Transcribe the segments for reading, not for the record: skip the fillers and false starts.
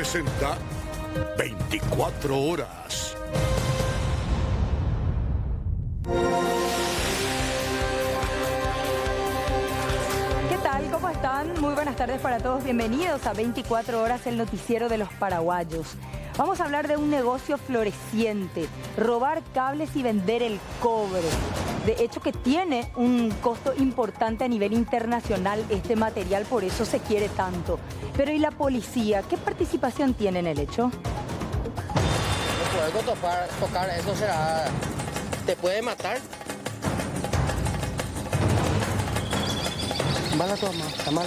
presenta 24 horas. ¿Qué tal? ¿Cómo están? Muy buenas tardes para todos. Bienvenidos a 24 horas, el noticiero de los paraguayos. Vamos a hablar de un negocio floreciente, robar cables y vender el cobre. De hecho que tiene un costo importante a nivel internacional este material, por eso se quiere tanto. Pero ¿y la policía? ¿Qué participación tiene en el hecho? Poder tocar eso será... ¿Te puede matar? Mala toma, está mal.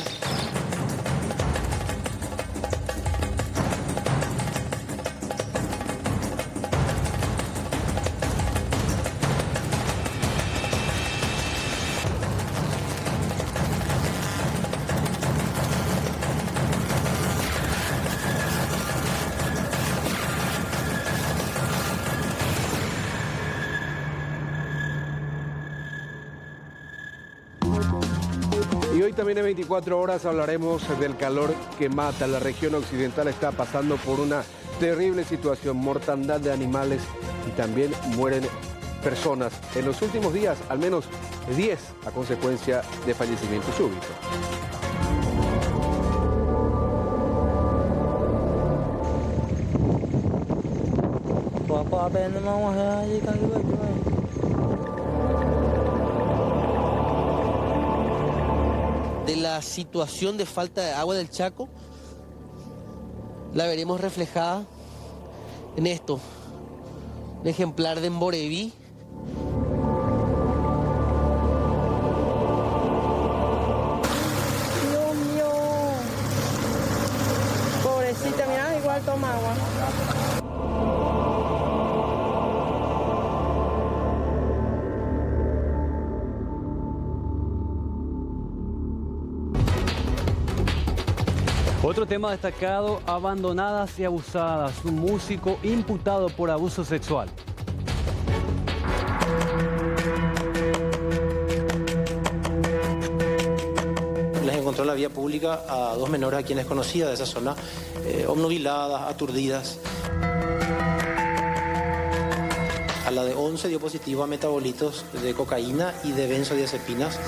Y hoy también en 24 horas hablaremos del calor que mata. La región occidental está pasando por una terrible situación, mortandad de animales y también mueren personas. En los últimos días, al menos 10 a consecuencia de fallecimiento súbito. De la situación de falta de agua del Chaco, la veremos reflejada en esto, un ejemplar de Emboreví. Dios mío, pobrecita, mira, igual toma agua. Otro tema destacado, abandonadas y abusadas. Un músico imputado por abuso sexual. Les encontró en la vía pública a dos menores a quienes conocía de esa zona, obnubiladas, aturdidas. A la de 11 dio positivo a metabolitos de cocaína y de benzodiazepinas.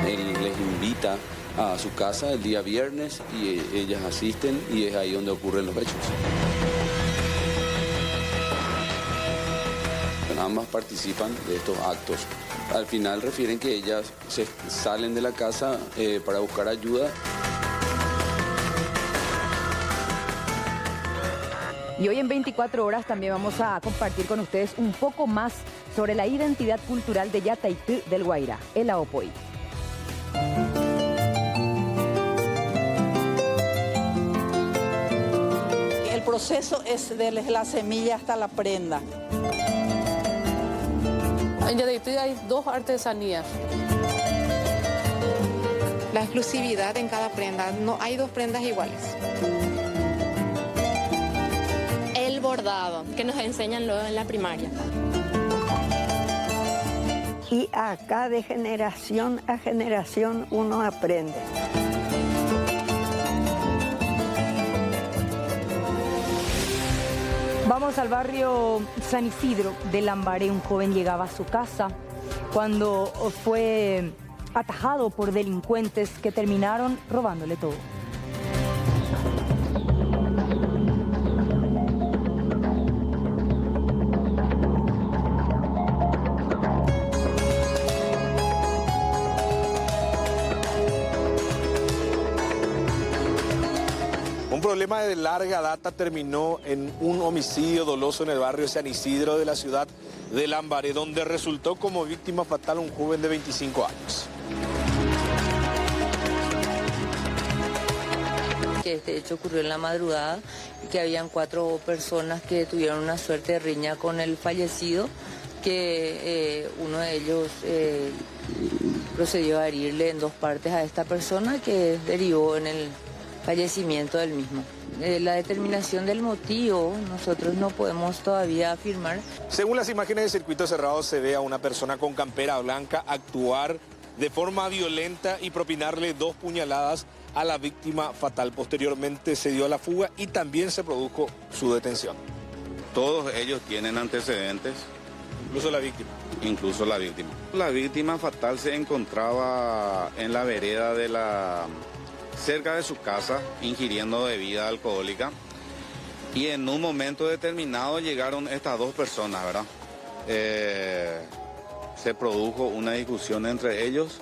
Él les invita a su casa el día viernes y ellas asisten y es ahí donde ocurren los hechos. Ambas participan de estos actos. Al final refieren que ellas se salen de la casa para buscar ayuda. Y hoy en 24 horas también vamos a compartir con ustedes un poco más sobre la identidad cultural de Yataití del Guairá, el Aopoí. El proceso es desde la semilla hasta la prenda. En Yataití hay dos artesanías. La exclusividad en cada prenda, no hay dos prendas iguales. El bordado, que nos enseñan luego en la primaria. Y acá de generación a generación uno aprende. Vamos al barrio San Isidro de Lambaré. Un joven llegaba a su casa cuando fue atajado por delincuentes que terminaron robándole todo. Un problema de larga data terminó en un homicidio doloso en el barrio San Isidro de la ciudad de Lambaré, donde resultó como víctima fatal un joven de 25 años. Que este hecho ocurrió en la madrugada y que habían 4 personas que tuvieron una suerte de riña con el fallecido, que uno de ellos procedió a herirle en 2 partes a esta persona, que derivó en el fallecimiento del mismo. La determinación del motivo nosotros no podemos todavía afirmar. Según las imágenes de circuito cerrado se ve a una persona con campera blanca actuar de forma violenta y propinarle 2 puñaladas a la víctima fatal. Posteriormente se dio a la fuga y también se produjo su detención. Todos ellos tienen antecedentes. Incluso la víctima. Incluso la víctima. La víctima fatal se encontraba en la vereda cerca de su casa, ingiriendo bebida alcohólica. Y en un momento determinado llegaron estas dos personas, ¿verdad? Se produjo una discusión entre ellos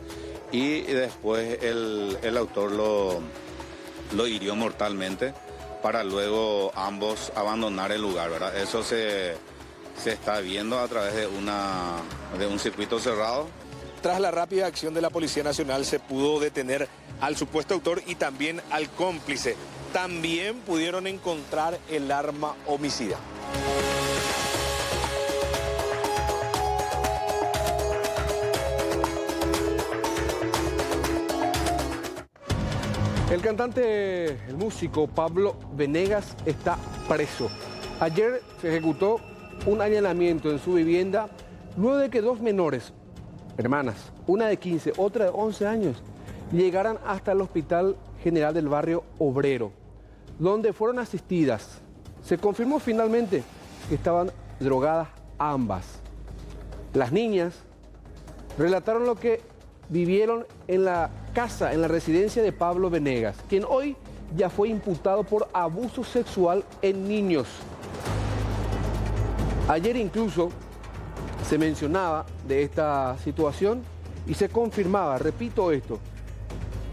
y después el autor lo hirió mortalmente para luego ambos abandonar el lugar, ¿verdad? Eso se está viendo a través de un circuito cerrado. Tras la rápida acción de la Policía Nacional se pudo detener al supuesto autor y también al cómplice. También pudieron encontrar el arma homicida. El cantante, el músico Pablo Venegas está preso. Ayer se ejecutó un allanamiento en su vivienda luego de que dos menores, hermanas, una de 15, otra de 11 años, llegaran hasta el Hospital General del Barrio Obrero, donde fueron asistidas. Se confirmó finalmente que estaban drogadas ambas. Las niñas relataron lo que vivieron en la casa, en la residencia de Pablo Venegas, quien hoy ya fue imputado por abuso sexual en niños. Ayer incluso se mencionaba de esta situación y se confirmaba, repito esto,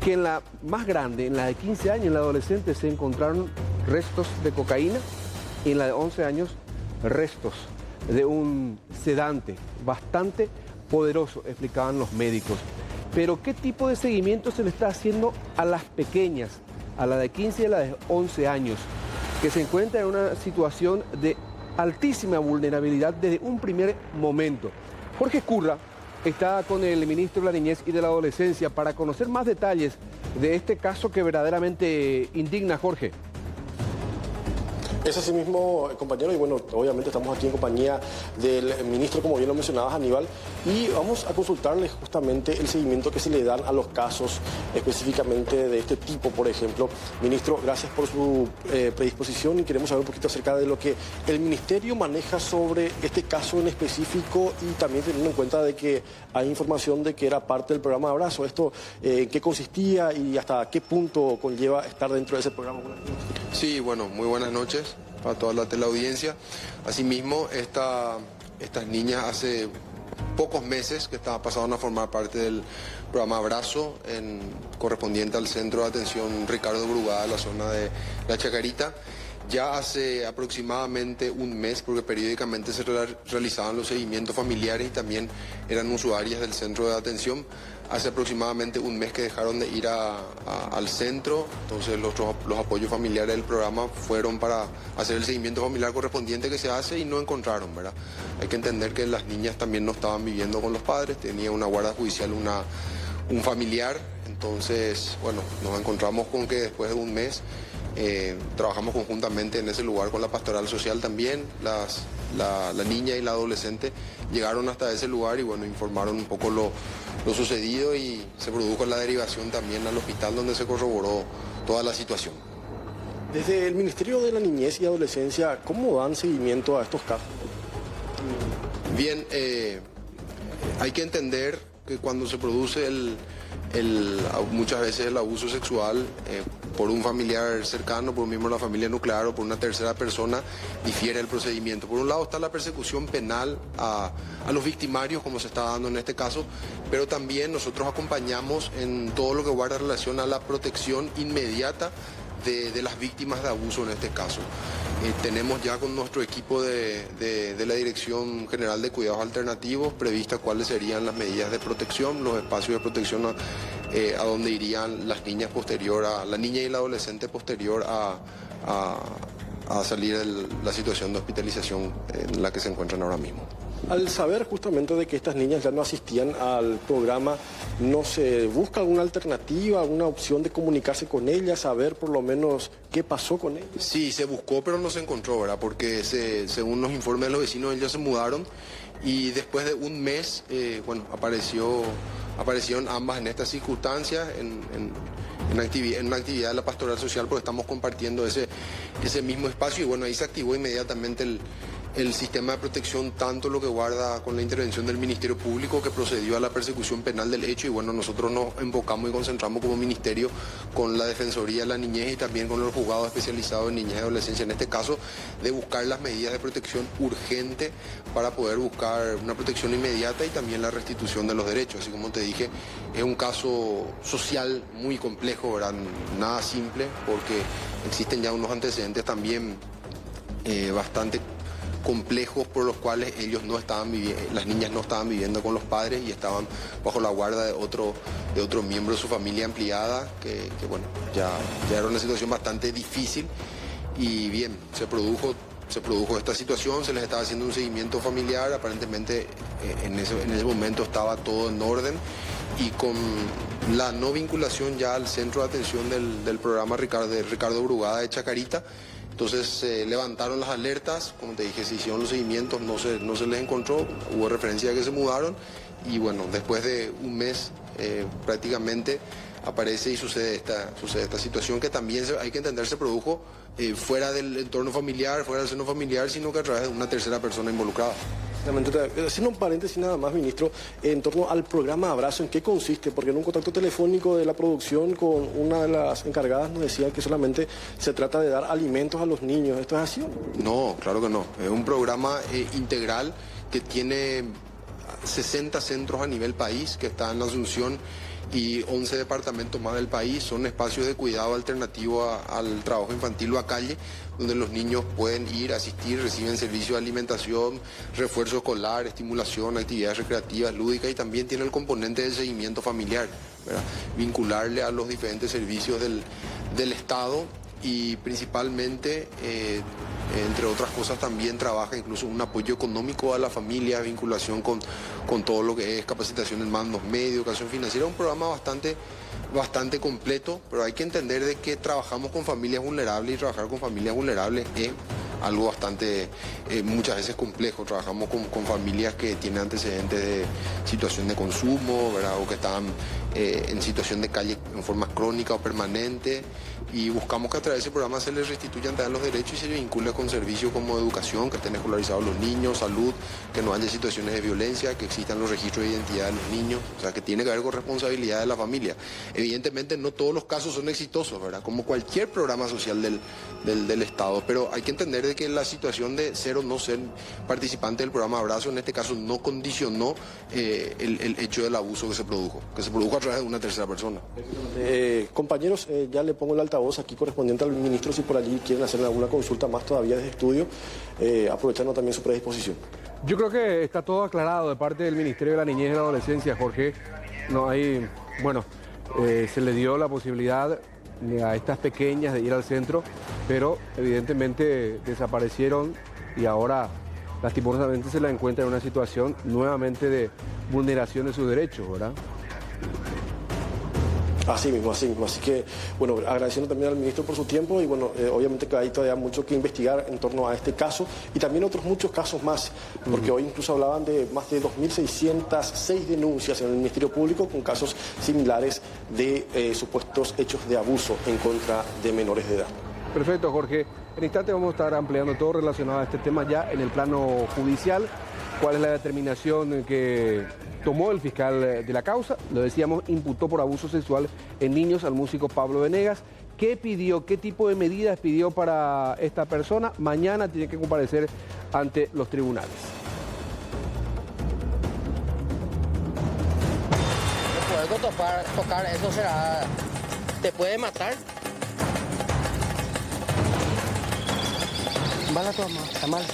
que en la más grande, en la de 15 años, en la adolescente, se encontraron restos de cocaína y en la de 11 años restos de un sedante bastante poderoso, explicaban los médicos. Pero ¿qué tipo de seguimiento se le está haciendo a las pequeñas, a la de 15 y a la de 11 años, que se encuentran en una situación de altísima vulnerabilidad desde un primer momento? Jorge Escurra está con el ministro de la Niñez y de la Adolescencia para conocer más detalles de este caso que verdaderamente indigna, Jorge. Es así mismo, compañero, y bueno, obviamente estamos aquí en compañía del ministro, como bien lo mencionabas, Aníbal, y vamos a consultarle justamente el seguimiento que se le dan a los casos específicamente de este tipo, por ejemplo. Ministro, gracias por su predisposición y queremos saber un poquito acerca de lo que el ministerio maneja sobre este caso en específico y también teniendo en cuenta de que hay información de que era parte del programa Abrazo. ¿Esto en qué consistía y hasta qué punto conlleva estar dentro de ese programa? Sí, bueno, muy buenas noches para toda la teleaudiencia. Asimismo, estas niñas hace pocos meses que pasaron a formar parte del programa Abrazo, correspondiente al Centro de Atención Ricardo Brugada, la zona de La Chacarita. Ya hace aproximadamente un mes, porque periódicamente se realizaban los seguimientos familiares y también eran usuarias del centro de atención. Hace aproximadamente un mes que dejaron de ir al centro, entonces los apoyos familiares del programa fueron para hacer el seguimiento familiar correspondiente que se hace y no encontraron, ¿verdad? Hay que entender que las niñas también no estaban viviendo con los padres, tenía una guarda judicial un familiar, entonces, bueno, nos encontramos con que después de un mes trabajamos conjuntamente en ese lugar con la pastoral social también, la niña y la adolescente llegaron hasta ese lugar y bueno, informaron un poco lo sucedido y se produjo la derivación también al hospital donde se corroboró toda la situación. Desde el Ministerio de la Niñez y Adolescencia, ¿cómo dan seguimiento a estos casos? Bien, hay que entender que cuando se produce muchas veces el abuso sexual por un familiar cercano, por un miembro de la familia nuclear o por una tercera persona, difiere el procedimiento. Por un lado está la persecución penal a los victimarios, como se está dando en este caso, pero también nosotros acompañamos en todo lo que guarda relación a la protección inmediata de las víctimas de abuso en este caso. Tenemos ya con nuestro equipo de la Dirección General de Cuidados Alternativos previstas cuáles serían las medidas de protección, los espacios de protección a donde irían las niñas la niña y la adolescente posterior a salir de la situación de hospitalización en la que se encuentran ahora mismo. Al saber justamente de que estas niñas ya no asistían al programa, ¿no se busca alguna alternativa, alguna opción de comunicarse con ellas, saber por lo menos qué pasó con ellas? Sí, se buscó, pero no se encontró, ¿verdad? Porque según los informes de los vecinos, ellas se mudaron y después de un mes, aparecieron ambas en estas circunstancias, en una actividad de la pastoral social, porque estamos compartiendo ese mismo espacio y bueno, ahí se activó inmediatamente el sistema de protección, tanto lo que guarda con la intervención del Ministerio Público, que procedió a la persecución penal del hecho, y bueno, nosotros nos enfocamos y concentramos como ministerio con la Defensoría de la Niñez y también con los juzgados especializados en niñez y adolescencia, en este caso, de buscar las medidas de protección urgente para poder buscar una protección inmediata y también la restitución de los derechos. Así como te dije, es un caso social muy complejo, ¿verdad? Nada simple, porque existen ya unos antecedentes también bastante complejos por los cuales las niñas no estaban viviendo con los padres y estaban bajo la guarda de otro miembro de su familia ampliada, que bueno, ya era una situación bastante difícil y bien, se produjo esta situación, se les estaba haciendo un seguimiento familiar, aparentemente en ese momento estaba todo en orden y con la no vinculación ya al centro de atención del programa de Ricardo Brugada de Chacarita. Entonces se levantaron las alertas, como te dije, se hicieron los seguimientos, no se les encontró, hubo referencia a que se mudaron y bueno, después de un mes prácticamente aparece y sucede esta situación que también hay que entender se produjo fuera del entorno familiar, fuera del seno familiar, sino que a través de una tercera persona involucrada. Haciendo un paréntesis nada más, ministro, en torno al programa Abrazo, ¿en qué consiste? Porque en un contacto telefónico de la producción con una de las encargadas nos decía que solamente se trata de dar alimentos a los niños. ¿Esto es así? No, claro que no. Es un programa integral que tiene 60 centros a nivel país, que está en Asunción y 11 departamentos más del país. Son espacios de cuidado alternativo al trabajo infantil o a calle, donde los niños pueden ir, asistir, reciben servicios de alimentación, refuerzo escolar, estimulación, actividades recreativas, lúdicas y también tiene el componente de seguimiento familiar, ¿verdad? Vincularle a los diferentes servicios del Estado y principalmente, entre otras cosas, también trabaja incluso un apoyo económico a la familia, vinculación con todo lo que es capacitación en mandos medios, educación financiera. Un programa bastante completo, pero hay que entender de que trabajamos con familias vulnerables y trabajar con familias vulnerables es algo bastante, muchas veces complejo. Trabajamos con familias que tienen antecedentes de situación de consumo, ¿verdad? O que están en situación de calle en forma crónica o permanente, y buscamos que a través de ese programa se les restituyan también los derechos y se les vincule con servicios como educación, que estén escolarizados los niños, salud, que no haya situaciones de violencia, que existan los registros de identidad de los niños, o sea, que tiene que haber corresponsabilidad de la familia. Evidentemente no todos los casos son exitosos, ¿verdad? Como cualquier programa social del Estado, pero hay que entender de que la situación de ser o no ser participante del programa Abrazo en este caso no condicionó el hecho del abuso que se produjo a través de una tercera persona. Compañeros, ya le pongo el altavoz aquí correspondiente al ministro, si por allí quieren hacer alguna consulta más todavía desde estudio, aprovechando también su predisposición. Yo creo que está todo aclarado de parte del Ministerio de la Niñez y la Adolescencia, Jorge. No hay, bueno, se le dio la posibilidad a estas pequeñas de ir al centro, pero evidentemente desaparecieron y ahora lastimosamente se la encuentra en una situación nuevamente de vulneración de sus derechos, ¿verdad? Así mismo. Así que, bueno, agradeciendo también al ministro por su tiempo y, bueno, obviamente que hay todavía mucho que investigar en torno a este caso y también otros muchos casos más, porque hoy incluso hablaban de más de 2.606 denuncias en el Ministerio Público con casos similares de supuestos hechos de abuso en contra de menores de edad. Perfecto, Jorge. En instante vamos a estar ampliando todo relacionado a este tema ya en el plano judicial. ¿Cuál es la determinación que tomó el fiscal de la causa? Lo decíamos, imputó por abuso sexual en niños al músico Pablo Venegas. ¿Qué pidió? ¿Qué tipo de medidas pidió para esta persona? Mañana tiene que comparecer ante los tribunales. Poder tocar eso te puede matar. Mala tu mamá, está mal.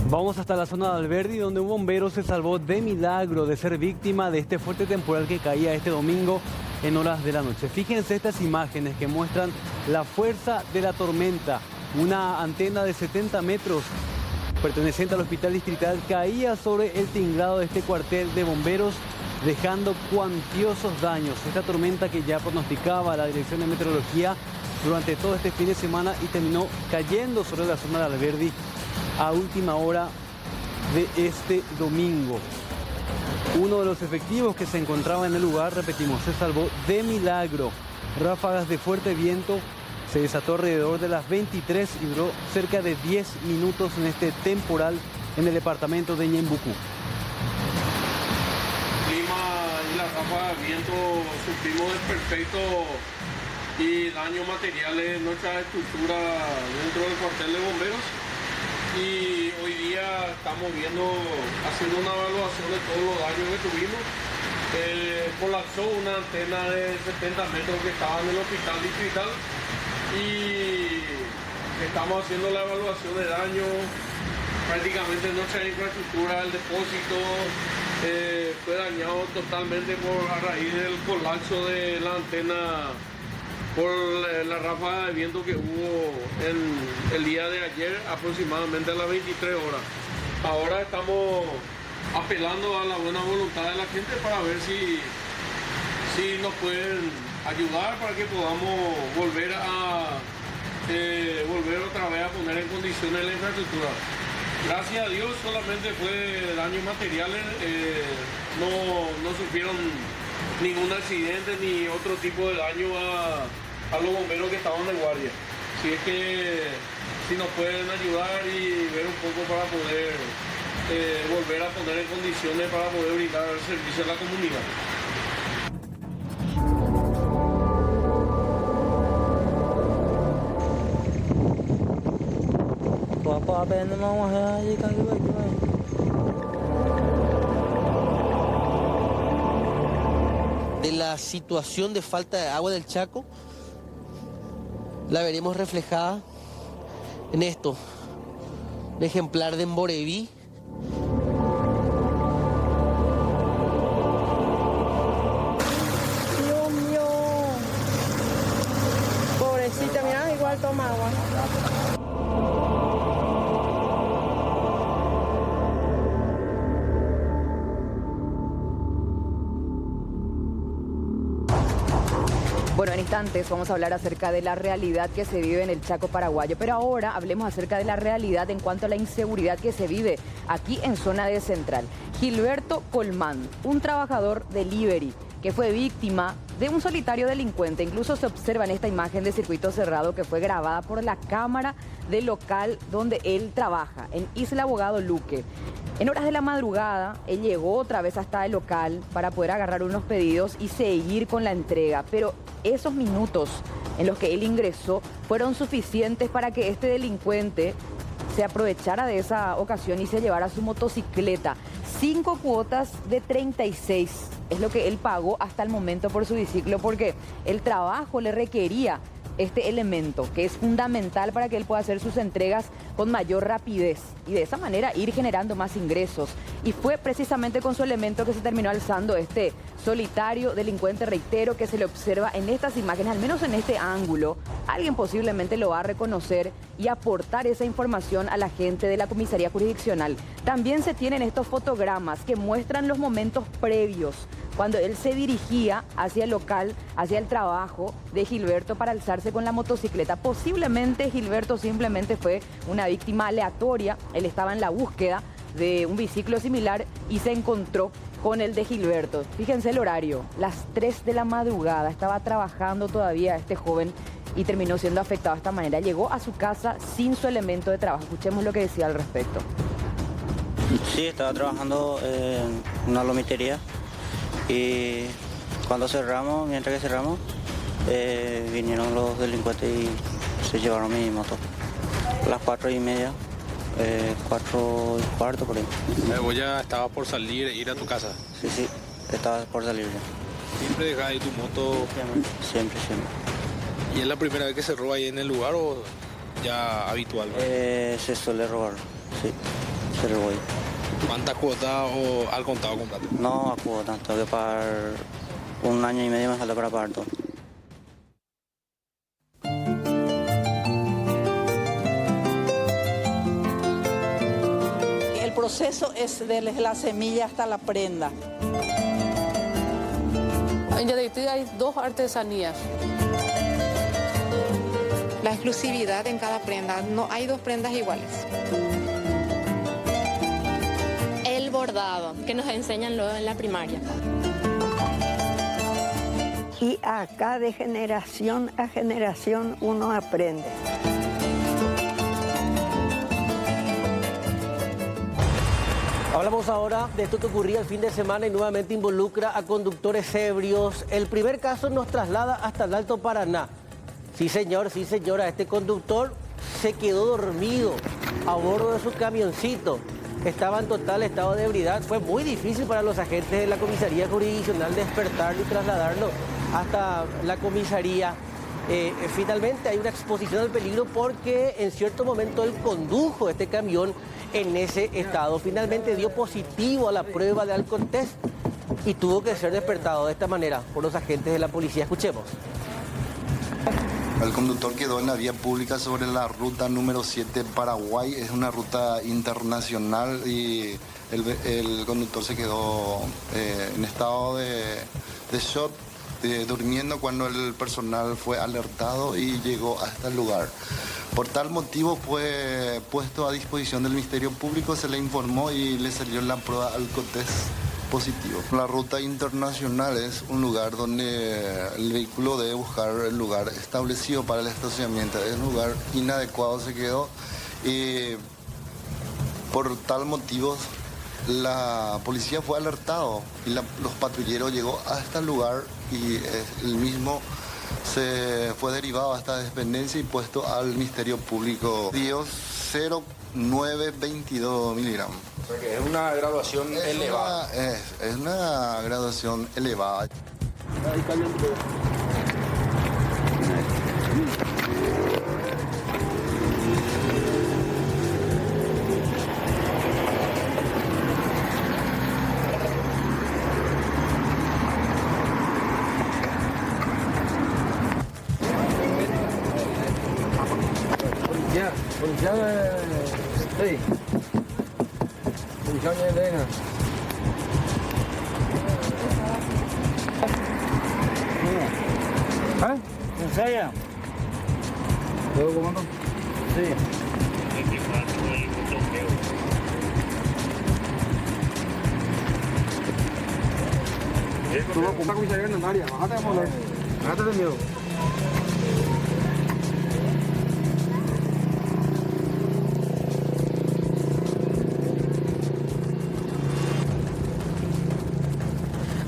Vamos hasta la zona de Alberdi, donde un bombero se salvó de milagro de ser víctima de este fuerte temporal que caía este domingo en horas de la noche. Fíjense estas imágenes que muestran la fuerza de la tormenta. Una antena de 70 metros perteneciente al hospital distrital caía sobre el tinglado de este cuartel de bomberos, dejando cuantiosos daños. Esta tormenta que ya pronosticaba la Dirección de Meteorología durante todo este fin de semana y terminó cayendo sobre la zona de Alberdi a última hora de este domingo. Uno de los efectivos que se encontraba en el lugar, repetimos, se salvó de milagro. Ráfagas de fuerte viento se desató alrededor de las 23 y duró cerca de 10 minutos en este temporal en el departamento de Ñembucú. Clima y las ráfagas de viento sufrimos desperfectos y daños materiales en nuestra estructura dentro del cuartel de bomberos. Y hoy día estamos haciendo una evaluación de todos los daños que tuvimos. Colapsó una antena de 70 metros que estaba en el hospital distrital y estamos haciendo la evaluación de daño. Prácticamente nuestra infraestructura, el depósito, fue dañado totalmente a raíz del colapso de la antena por la ráfaga de viento que hubo el día de ayer, aproximadamente a las 23 horas. Ahora estamos apelando a la buena voluntad de la gente para ver si nos pueden ayudar para que podamos volver otra vez a poner en condiciones la infraestructura. Gracias a Dios solamente fue daños materiales, no sufrieron ningún accidente ni otro tipo de daño a los bomberos que estaban de guardia. Si es que si nos pueden ayudar y ver un poco para poder volver a poner en condiciones para poder brindar servicio a la comunidad. De la situación de falta de agua del Chaco, la veremos reflejada en esto, un ejemplar de Emboreví. Dios mío. Pobrecita, mira, igual toma agua. Bueno, en instantes vamos a hablar acerca de la realidad que se vive en el Chaco paraguayo, pero ahora hablemos acerca de la realidad en cuanto a la inseguridad que se vive aquí en zona de Central. Gilberto Colmán, un trabajador delivery que fue víctima de un solitario delincuente. Incluso se observa en esta imagen de circuito cerrado que fue grabada por la cámara del local donde él trabaja, en Isla Abogado Luque. En horas de la madrugada, él llegó otra vez hasta el local para poder agarrar unos pedidos y seguir con la entrega. Pero esos minutos en los que él ingresó fueron suficientes para que este delincuente se aprovechara de esa ocasión y se llevara su motocicleta. 5 cuotas de 36 es lo que él pagó hasta el momento por su biciclo, porque el trabajo le requería este elemento que es fundamental para que él pueda hacer sus entregas con mayor rapidez y de esa manera ir generando más ingresos. Y fue precisamente con su elemento que se terminó alzando este solitario delincuente, reitero, que se le observa en estas imágenes, al menos en este ángulo. Alguien posiblemente lo va a reconocer y aportar esa información a la gente de la comisaría jurisdiccional. También se tienen estos fotogramas que muestran los momentos previos cuando él se dirigía hacia el local, hacia el trabajo de Gilberto para alzarse con la motocicleta. Posiblemente Gilberto simplemente fue una víctima aleatoria. Él estaba en la búsqueda de un biciclo similar y se encontró con el de Gilberto. Fíjense el horario, las 3 de la madrugada, estaba trabajando todavía este joven y terminó siendo afectado de esta manera. Llegó a su casa sin su elemento de trabajo. Escuchemos lo que decía al respecto. Sí, estaba trabajando en una lomitería y cuando cerramos, mientras que cerramos, vinieron los delincuentes y se llevaron mi moto. A las 4:30, 4:15 por ahí. ¿Vos ya estabas por salir e ir a tu casa? Sí, estaba por salir ya. ¿Siempre dejás ahí tu moto? Siempre. ¿Y es la primera vez que se roba ahí en el lugar o ya habitual? Se suele robar, sí, se robó ahí. ¿Cuántas cuotas o al contado completo? No, a cuotas, tengo que pagar 1 año y medio me falta para pagar todo. El proceso es desde la semilla hasta la prenda. En Yadaytí hay 2 artesanías. La exclusividad en cada prenda, no hay 2 prendas iguales. El bordado, que nos enseñan luego en la primaria. Y acá de generación a generación uno aprende. Hablamos ahora de esto que ocurría el fin de semana y nuevamente involucra a conductores ebrios. El primer caso nos traslada hasta el Alto Paraná. Sí señor, sí señora, este conductor se quedó dormido a bordo de su camioncito. Estaba en total estado de ebriedad. Fue muy difícil para los agentes de la comisaría jurisdiccional despertarlo y trasladarlo hasta la comisaría. Finalmente hay una exposición al peligro porque en cierto momento él condujo este camión en ese estado. Finalmente dio positivo a la prueba de alcotest y tuvo que ser despertado de esta manera por los agentes de la policía. Escuchemos. El conductor quedó en la vía pública sobre la ruta número 7 Paraguay. Es una ruta internacional y el conductor se quedó en estado de shock, durmiendo cuando el personal fue alertado y llegó hasta el lugar. Por tal motivo fue puesto a disposición del Ministerio Público, se le informó y le salió la prueba alcotest positivo. La ruta internacional es un lugar donde el vehículo debe buscar el lugar establecido para el estacionamiento. Es un lugar inadecuado, se quedó y por tal motivo la policía fue alertado y los patrulleros llegó hasta el lugar y el mismo se fue derivado a esta dependencia y puesto al Ministerio Público. Dio 0,922 miligramos. Porque es una graduación elevada. Es una graduación elevada. Policía sí. Policía de Elena. ¿Ah? ¿En serio? ¿Todo comando? Sí. Tú vas a comisaría en el área, bájate de moler. Bájate de miedo.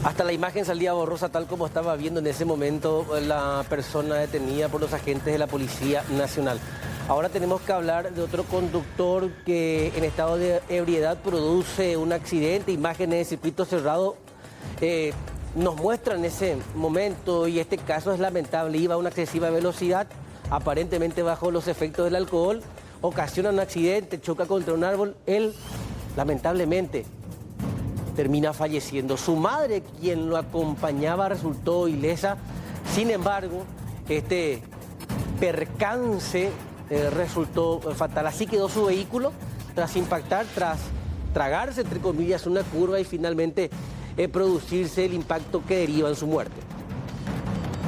Hasta la imagen salía borrosa tal como estaba viendo en ese momento la persona detenida por los agentes de la Policía Nacional. Ahora tenemos que hablar de otro conductor que en estado de ebriedad produce un accidente. Imágenes de circuito cerrado nos muestran ese momento y este caso es lamentable. Iba a una excesiva velocidad, aparentemente bajo los efectos del alcohol, ocasiona un accidente, choca contra un árbol. Él, lamentablemente, termina falleciendo. Su madre, quien lo acompañaba, resultó ilesa. Sin embargo, este percance resultó fatal. Así quedó su vehículo tras impactar, tras tragarse, entre comillas, una curva y finalmente producirse el impacto que deriva en su muerte.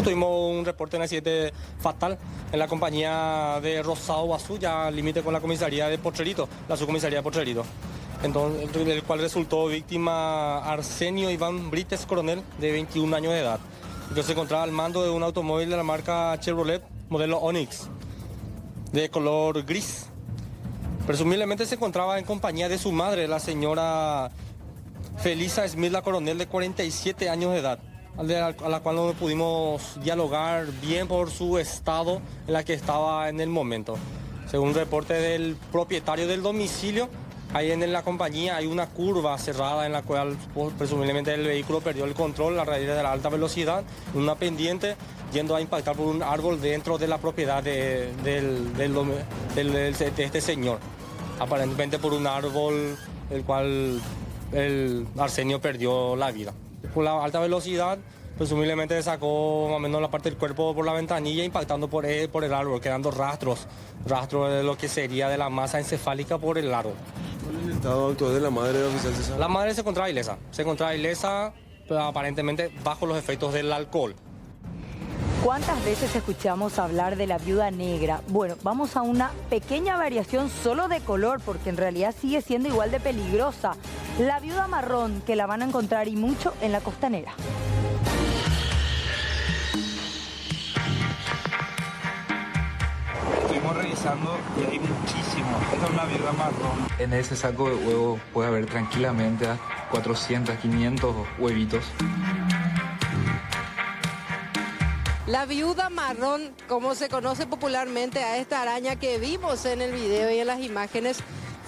Tuvimos un reporte de un accidente fatal en la compañía de Rosado Guazú, ya al límite con la comisaría de Potrerito, la subcomisaría de Potrerito. Entonces, el cual resultó víctima Arsenio Iván Brites Coronel, de 21 años de edad. Entonces se encontraba al mando de un automóvil de la marca Chevrolet, modelo Onix, de color gris. Presumiblemente se encontraba en compañía de su madre, la señora Felisa Esmirla Coronel, de 47 años de edad, a la cual no pudimos dialogar bien por su estado en la que estaba en el momento. Según un reporte del propietario del domicilio, ahí en la compañía hay una curva cerrada en la cual presumiblemente el vehículo perdió el control a raíz de la alta velocidad, una pendiente, yendo a impactar por un árbol dentro de la propiedad de este señor. Aparentemente por un árbol el cual el Arsenio perdió la vida. Por la alta velocidad Presumiblemente sacó más o menos la parte del cuerpo por la ventanilla, impactando por el árbol, quedando rastros de lo que sería de la masa encefálica por el árbol. ¿Cuál es el estado actual de la madre, oficial César? La madre se encontraba ilesa, pero aparentemente bajo los efectos del alcohol. ¿Cuántas veces escuchamos hablar de la viuda negra? Bueno, vamos a una pequeña variación solo de color, porque en realidad sigue siendo igual de peligrosa. La viuda marrón, que la van a encontrar y mucho en la costanera. Estuvimos revisando y hay muchísimo. Esta es una viuda marrón. En ese saco de huevos puede haber tranquilamente a 400, 500 huevitos. La viuda marrón, como se conoce popularmente a esta araña que vimos en el video y en las imágenes,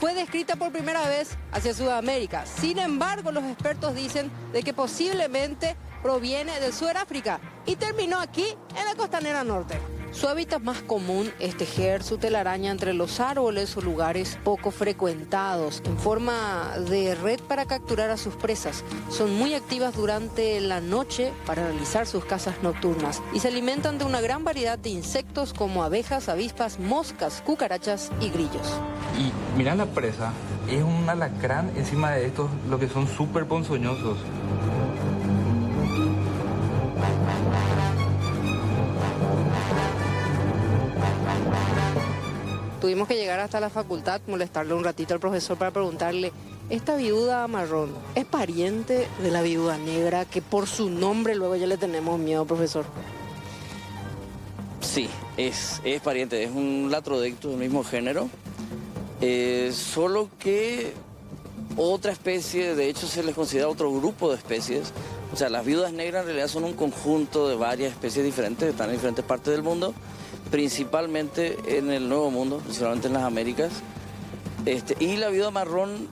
fue descrita por primera vez hacia Sudamérica. Sin embargo, los expertos dicen de que posiblemente proviene del Sudáfrica y terminó aquí en la costanera norte. Su hábitat más común es tejer su telaraña entre los árboles o lugares poco frecuentados, en forma de red para capturar a sus presas. Son muy activas durante la noche para realizar sus cazas nocturnas y se alimentan de una gran variedad de insectos como abejas, avispas, moscas, cucarachas y grillos. Y mira la presa, es un alacrán encima de estos, lo que son súper ponzoñosos. Tuvimos que llegar hasta la facultad, molestarle un ratito al profesor para preguntarle, ¿esta viuda marrón es pariente de la viuda negra, que por su nombre luego ya le tenemos miedo, profesor? Sí, es pariente, es un Latrodectus del mismo género, solo que otra especie, de hecho se les considera otro grupo de especies. O sea, las viudas negras en realidad son un conjunto de varias especies diferentes, que están en diferentes partes del mundo, principalmente en el Nuevo Mundo, principalmente en las Américas. Y la viuda marrón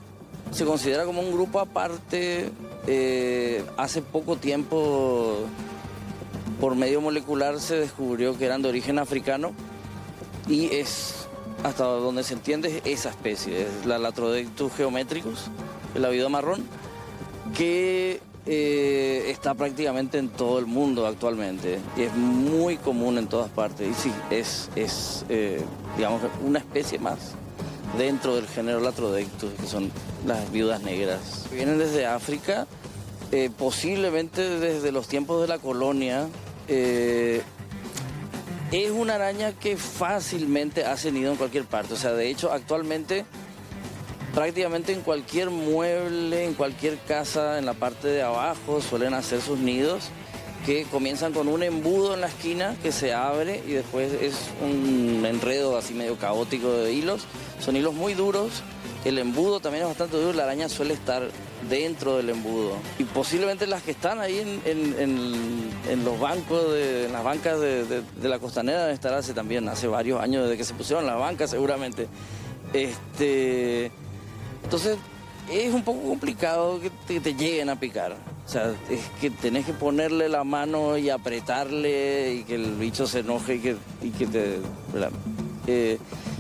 se considera como un grupo aparte. Hace poco tiempo, por medio molecular, se descubrió que eran de origen africano y es, hasta donde se entiende, esa especie, es la Latrodectus geometricus, la viuda marrón, que está prácticamente en todo el mundo actualmente y es muy común en todas partes. Y sí, es digamos, una especie más dentro del género Latrodectus, que son las viudas negras. Vienen desde África, posiblemente desde los tiempos de la colonia. Es una araña que fácilmente hace nido en cualquier parte. O sea, de hecho, actualmente prácticamente en cualquier mueble, en cualquier casa, en la parte de abajo suelen hacer sus nidos, que comienzan con un embudo en la esquina que se abre y después es un enredo así medio caótico de hilos. Son hilos muy duros, el embudo también es bastante duro, la araña suele estar dentro del embudo. Y posiblemente las que están ahí en los bancos, en las bancas de la costanera deben estar hace varios años desde que se pusieron las bancas seguramente. Entonces es un poco complicado que te lleguen a picar. O sea, es que tenés que ponerle la mano y apretarle y que el bicho se enoje y que te...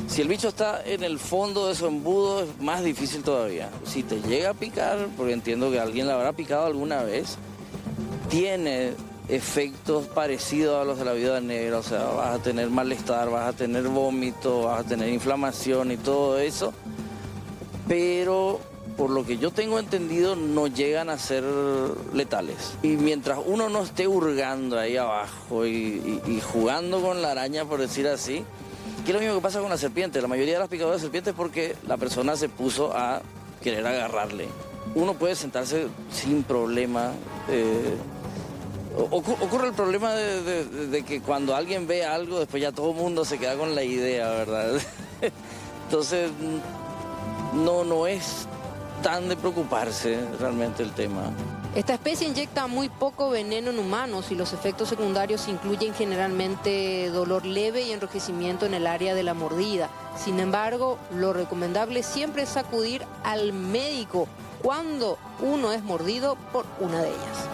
si el bicho está en el fondo de su embudo es más difícil todavía. Si te llega a picar, porque entiendo que alguien la habrá picado alguna vez, tiene efectos parecidos a los de la viuda negra. O sea, vas a tener malestar, vas a tener vómito, vas a tener inflamación y todo eso. Pero por lo que yo tengo entendido no llegan a ser letales. Y mientras uno no esté hurgando ahí abajo y jugando con la araña, por decir así, que es lo mismo que pasa con la serpiente. La mayoría de las picaduras de serpientes es porque la persona se puso a querer agarrarle. Uno puede sentarse sin problema. Ocurre el problema de que cuando alguien ve algo, después ya todo el mundo se queda con la idea, ¿verdad? Entonces no es tan de preocuparse realmente el tema. Esta especie inyecta muy poco veneno en humanos y los efectos secundarios incluyen generalmente dolor leve y enrojecimiento en el área de la mordida. Sin embargo, lo recomendable siempre es acudir al médico cuando uno es mordido por una de ellas.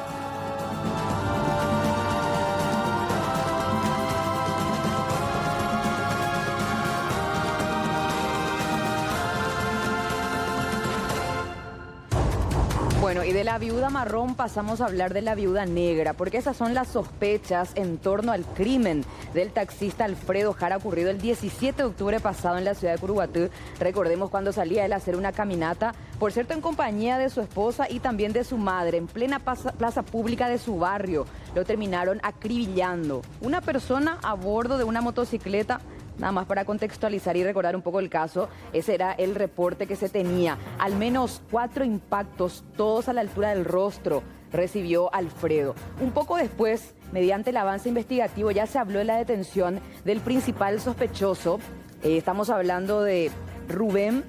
Bueno, y de la viuda marrón pasamos a hablar de la viuda negra, porque esas son las sospechas en torno al crimen del taxista Alfredo Jara ocurrido el 17 de octubre pasado en la ciudad de Curuguatú. Recordemos cuando salía él a hacer una caminata, por cierto en compañía de su esposa y también de su madre, en plena plaza pública de su barrio. Lo terminaron acribillando. Una persona a bordo de una motocicleta. Nada más para contextualizar y recordar un poco el caso, ese era el reporte que se tenía. Al menos 4 impactos, todos a la altura del rostro, recibió Alfredo. Un poco después, mediante el avance investigativo, ya se habló de la detención del principal sospechoso. Estamos hablando de Rubén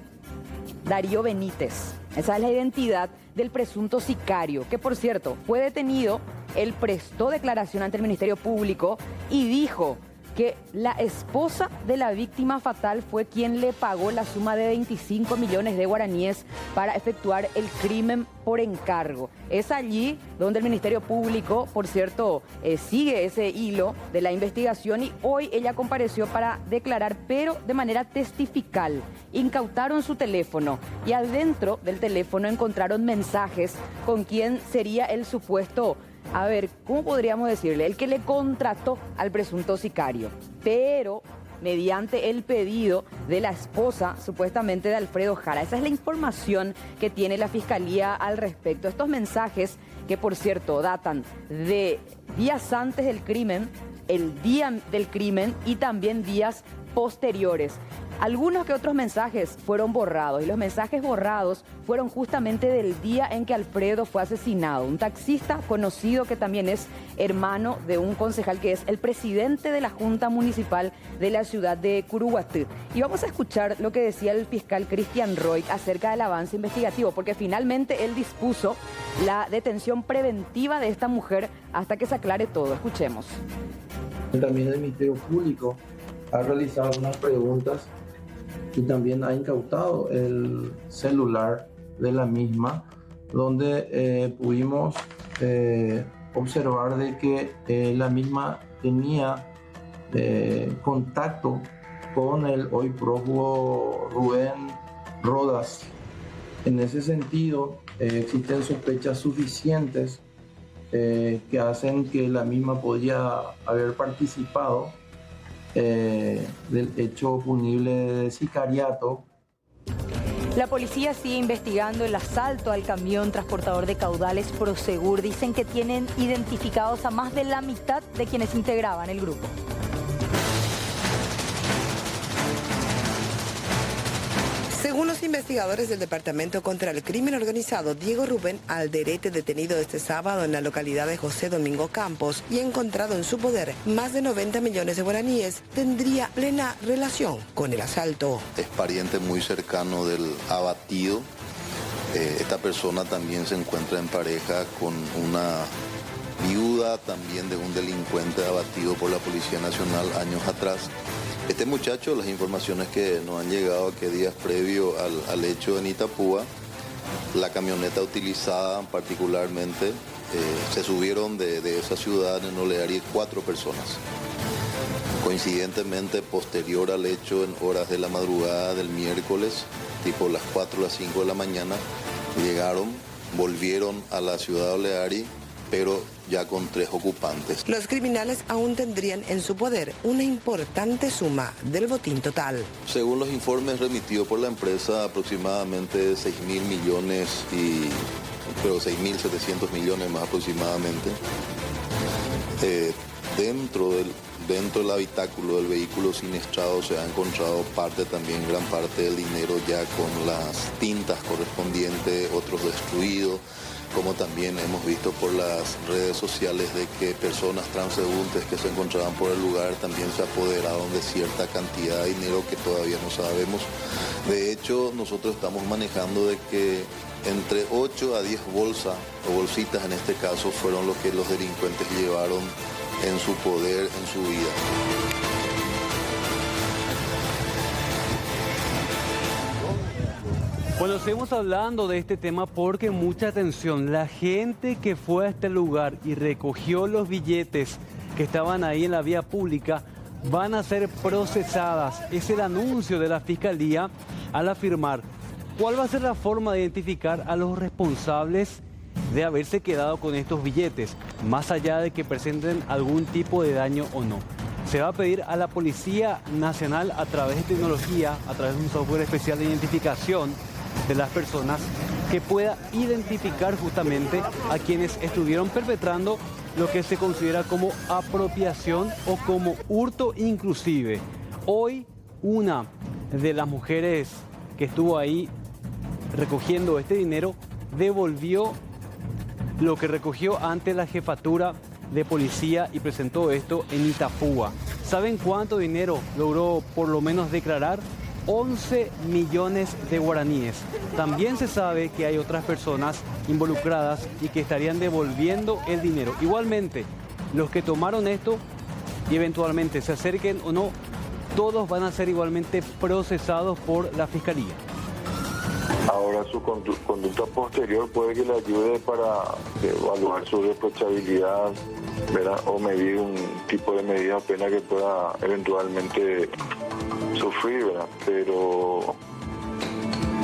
Darío Benítez. Esa es la identidad del presunto sicario, que por cierto fue detenido. Él prestó declaración ante el Ministerio Público y dijo que la esposa de la víctima fatal fue quien le pagó la suma de 25 millones de guaraníes para efectuar el crimen por encargo. Es allí donde el Ministerio Público, por cierto, sigue ese hilo de la investigación y hoy ella compareció para declarar, pero de manera testifical. Incautaron su teléfono y adentro del teléfono encontraron mensajes con quien sería el supuesto, a ver, ¿cómo podríamos decirle? El que le contrató al presunto sicario, pero mediante el pedido de la esposa, supuestamente de Alfredo Jara. Esa es la información que tiene la Fiscalía al respecto. Estos mensajes, que por cierto datan de días antes del crimen, el día del crimen y también días posteriores. Algunos que otros mensajes fueron borrados y los mensajes borrados fueron justamente del día en que Alfredo fue asesinado. Un taxista conocido que también es hermano de un concejal que es el presidente de la Junta Municipal de la ciudad de Curuguatú. Y vamos a escuchar lo que decía el fiscal Cristian Roig acerca del avance investigativo, porque finalmente él dispuso la detención preventiva de esta mujer hasta que se aclare todo. Escuchemos. También el Ministerio Público ha realizado unas preguntas y también ha incautado el celular de la misma, donde pudimos observar de que la misma tenía contacto con el hoy prófugo Rubén Rodas. En ese sentido, existen sospechas suficientes que hacen que la misma podía haber participado del hecho punible de sicariato. La policía sigue investigando el asalto al camión transportador de caudales Prosegur. Dicen que tienen identificados a más de la mitad de quienes integraban el grupo. Según los investigadores del Departamento contra el Crimen Organizado, Diego Rubén Alderete, detenido este sábado en la localidad de José Domingo Campos y encontrado en su poder más de 90 millones de guaraníes, tendría plena relación con el asalto. Es pariente muy cercano del abatido. Esta persona también se encuentra en pareja con una viuda también de un delincuente abatido por la Policía Nacional años atrás. Este muchacho, las informaciones que nos han llegado que días previo al hecho en Itapúa, la camioneta utilizada particularmente, se subieron de esa ciudad en Olearí 4 personas. Coincidentemente, posterior al hecho, en horas de la madrugada del miércoles, tipo las 4 o las 5 de la mañana, llegaron, volvieron a la ciudad de Olearí, pero ya con 3 ocupantes. Los criminales aún tendrían en su poder una importante suma del botín total. Según los informes remitidos por la empresa, aproximadamente 6.000 millones pero 6.700 millones más aproximadamente. Dentro del habitáculo del vehículo siniestrado se ha encontrado gran parte del dinero ya con las tintas correspondientes, otros destruidos, como también hemos visto por las redes sociales de que personas transeúntes que se encontraban por el lugar también se apoderaron de cierta cantidad de dinero que todavía no sabemos. De hecho, nosotros estamos manejando de que entre 8 a 10 bolsas o bolsitas en este caso fueron lo que los delincuentes llevaron en su poder, en su vida. Bueno, seguimos hablando de este tema porque mucha atención, la gente que fue a este lugar y recogió los billetes que estaban ahí en la vía pública van a ser procesadas. Es el anuncio de la Fiscalía al afirmar cuál va a ser la forma de identificar a los responsables de haberse quedado con estos billetes, más allá de que presenten algún tipo de daño o no. Se va a pedir a la Policía Nacional, a través de tecnología, a través de un software especial de identificación de las personas, que pueda identificar justamente a quienes estuvieron perpetrando lo que se considera como apropiación o como hurto inclusive. Hoy una de las mujeres que estuvo ahí recogiendo este dinero devolvió lo que recogió ante la jefatura de policía y presentó esto en Itapúa. ¿Saben cuánto dinero logró por lo menos declarar? 11 millones de guaraníes. También se sabe que hay otras personas involucradas y que estarían devolviendo el dinero. Igualmente, los que tomaron esto y eventualmente se acerquen o no, todos van a ser igualmente procesados por la Fiscalía. Ahora su conducta posterior puede que le ayude para evaluar su responsabilidad, ¿verdad? O medir un tipo de medida o pena que pueda eventualmente sufrir, ¿verdad? Pero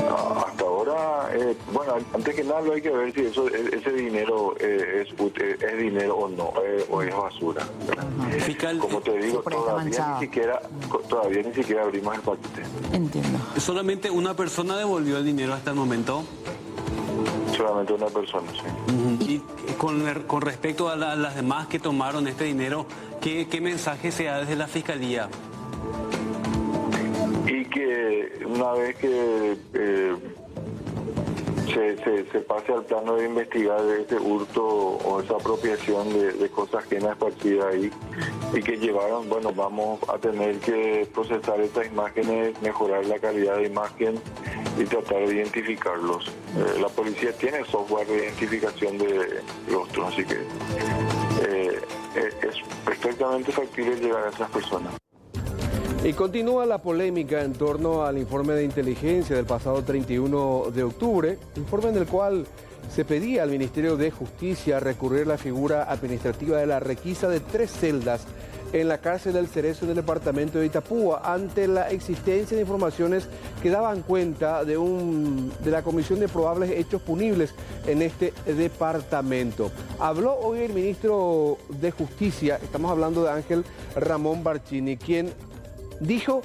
hasta ahora, bueno, antes que nada lo hay que ver si ese dinero es dinero o no, o es basura, ¿verdad? Fiscal, como te digo, todavía ni siquiera abrimos el paquete. Entiendo. ¿Solamente una persona devolvió el dinero hasta el momento? Solamente una persona, sí. Y con respecto a las demás que tomaron este dinero, ¿qué mensaje se da desde la Fiscalía? Y que una vez que se pase al plano de investigar este hurto o esa apropiación de cosas ajenas esparcidas ahí y que llevaron, bueno, vamos a tener que procesar estas imágenes, mejorar la calidad de imagen y tratar de identificarlos. La policía tiene software de identificación de rostros, así que es perfectamente factible llegar a esas personas. Y continúa la polémica en torno al informe de inteligencia del pasado 31 de octubre, informe en el cual se pedía al Ministerio de Justicia recurrir a la figura administrativa de la requisa de 3 celdas en la cárcel del Cerezo en el departamento de Itapúa, ante la existencia de informaciones que daban cuenta de la comisión de probables hechos punibles en este departamento. Habló hoy el ministro de Justicia, estamos hablando de Ángel Ramón Barcini, quien dijo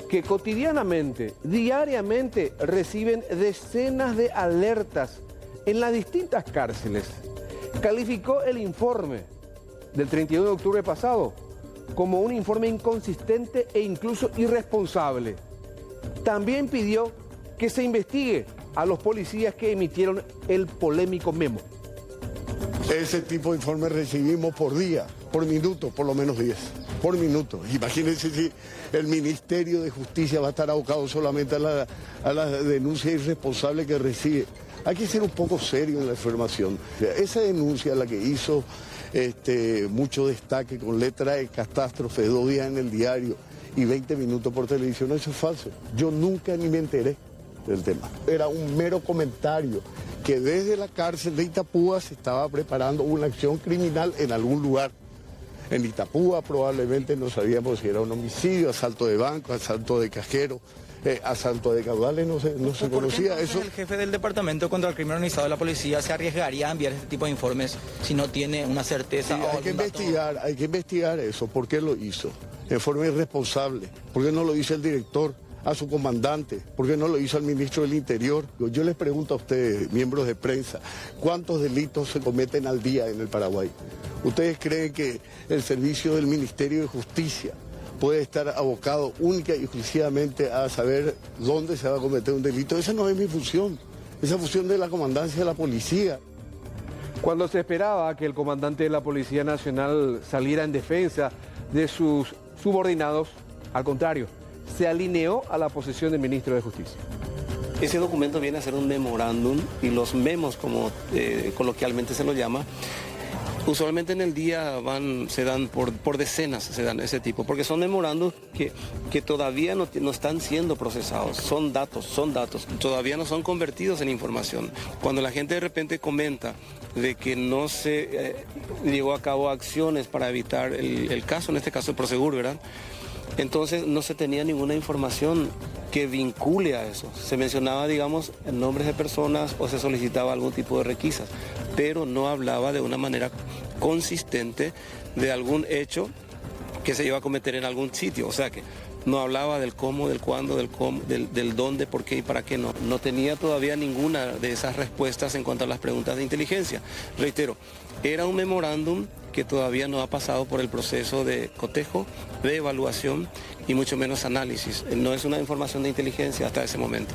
que cotidianamente, diariamente, reciben decenas de alertas en las distintas cárceles. Calificó el informe del 31 de octubre pasado como un informe inconsistente e incluso irresponsable. También pidió que se investigue a los policías que emitieron el polémico memo. Ese tipo de informes recibimos por día, por minuto, por lo menos 10. Por minuto. Imagínense si el Ministerio de Justicia va a estar abocado solamente a la denuncia irresponsable que recibe. Hay que ser un poco serio en la información. Esa denuncia, la que hizo mucho destaque con letra de catástrofe, 2 días en el diario y 20 minutos por televisión, eso es falso. Yo nunca ni me enteré del tema. Era un mero comentario que desde la cárcel de Itapúa se estaba preparando una acción criminal en algún lugar. En Itapúa probablemente no sabíamos si era un homicidio, asalto de banco, asalto de cajero, asalto de caudales, no se conocía eso. El jefe del Departamento contra el Crimen Organizado de la Policía se arriesgaría a enviar este tipo de informes si no tiene una certeza. Sí, hay que investigar eso. ¿Por qué lo hizo? En forma irresponsable. ¿Por qué no lo hizo el director? A su comandante, ¿por qué no lo hizo al ministro del Interior? Yo les pregunto a ustedes, miembros de prensa, ¿cuántos delitos se cometen al día en el Paraguay? ¿Ustedes creen que el servicio del Ministerio de Justicia puede estar abocado única y exclusivamente a saber dónde se va a cometer un delito? Esa no es mi función, esa función de la comandancia de la policía. Cuando se esperaba que el comandante de la Policía Nacional saliera en defensa de sus subordinados, al contrario, se alineó a la posición del ministro de Justicia. Ese documento viene a ser un memorándum y los memos, como coloquialmente se lo llama, usualmente en el día se dan por decenas, se dan ese tipo, porque son memorándums que todavía no están siendo procesados, son datos, todavía no son convertidos en información. Cuando la gente de repente comenta de que no se llevó a cabo acciones para evitar el caso, en este caso el Prosegur, ¿verdad? Entonces no se tenía ninguna información que vincule a eso. Se mencionaba, digamos, nombres de personas o se solicitaba algún tipo de requisas. pero no hablaba de una manera consistente de algún hecho que se iba a cometer en algún sitio. O sea que no hablaba del cómo, del cuándo, del dónde, por qué y para qué no. No tenía todavía ninguna de esas respuestas en cuanto a las preguntas de inteligencia. Reitero, era un memorándum que todavía no ha pasado por el proceso de cotejo, de evaluación y mucho menos análisis. No es una información de inteligencia hasta ese momento.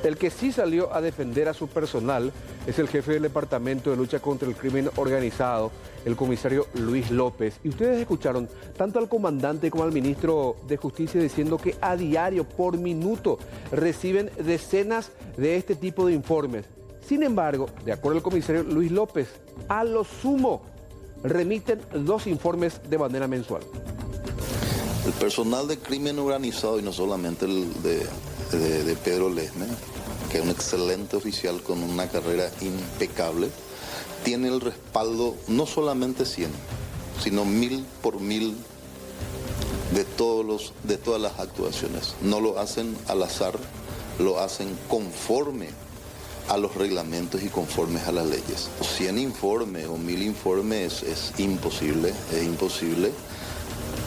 El que sí salió a defender a su personal es el jefe del Departamento de Lucha contra el Crimen Organizado, el comisario Luis López. Y ustedes escucharon tanto al comandante como al ministro de Justicia diciendo que a diario, por minuto, reciben decenas de este tipo de informes. Sin embargo, de acuerdo al comisario Luis López, a lo sumo remiten 2 informes de manera mensual. El personal de crimen organizado, y no solamente el de Pedro Lesme, que es un excelente oficial con una carrera impecable, tiene el respaldo no solamente 100, sino 1000 por 1000 de todas las actuaciones. No lo hacen al azar, lo hacen conforme a los reglamentos y conformes a las leyes. 100 informes o 1000 informes es imposible,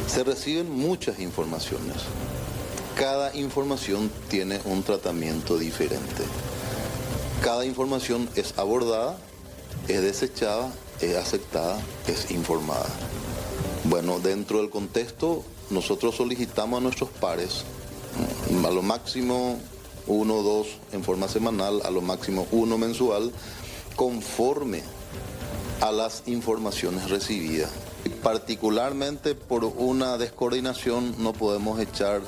Se reciben muchas informaciones. Cada información tiene un tratamiento diferente. Cada información es abordada, es desechada, es aceptada, es informada. Bueno, dentro del contexto, nosotros solicitamos a nuestros pares, a lo máximo 1 o 2 en forma semanal, a lo máximo 1 mensual, conforme a las informaciones recibidas. Y particularmente por una descoordinación no podemos echar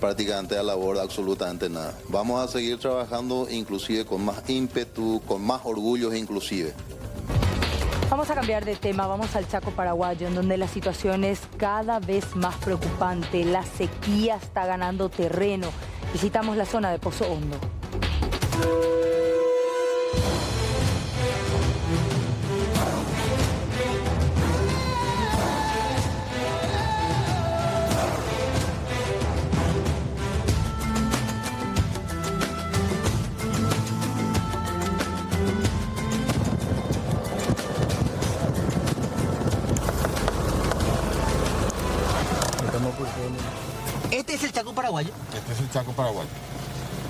prácticamente a la borda absolutamente nada. Vamos a seguir trabajando inclusive con más ímpetu, con más orgullo inclusive. Vamos a cambiar de tema, vamos al Chaco paraguayo, en donde la situación es cada vez más preocupante. La sequía está ganando terreno. Visitamos la zona de Pozo Hondo. ¿Este es el Chaco paraguayo? Este es el Chaco paraguayo.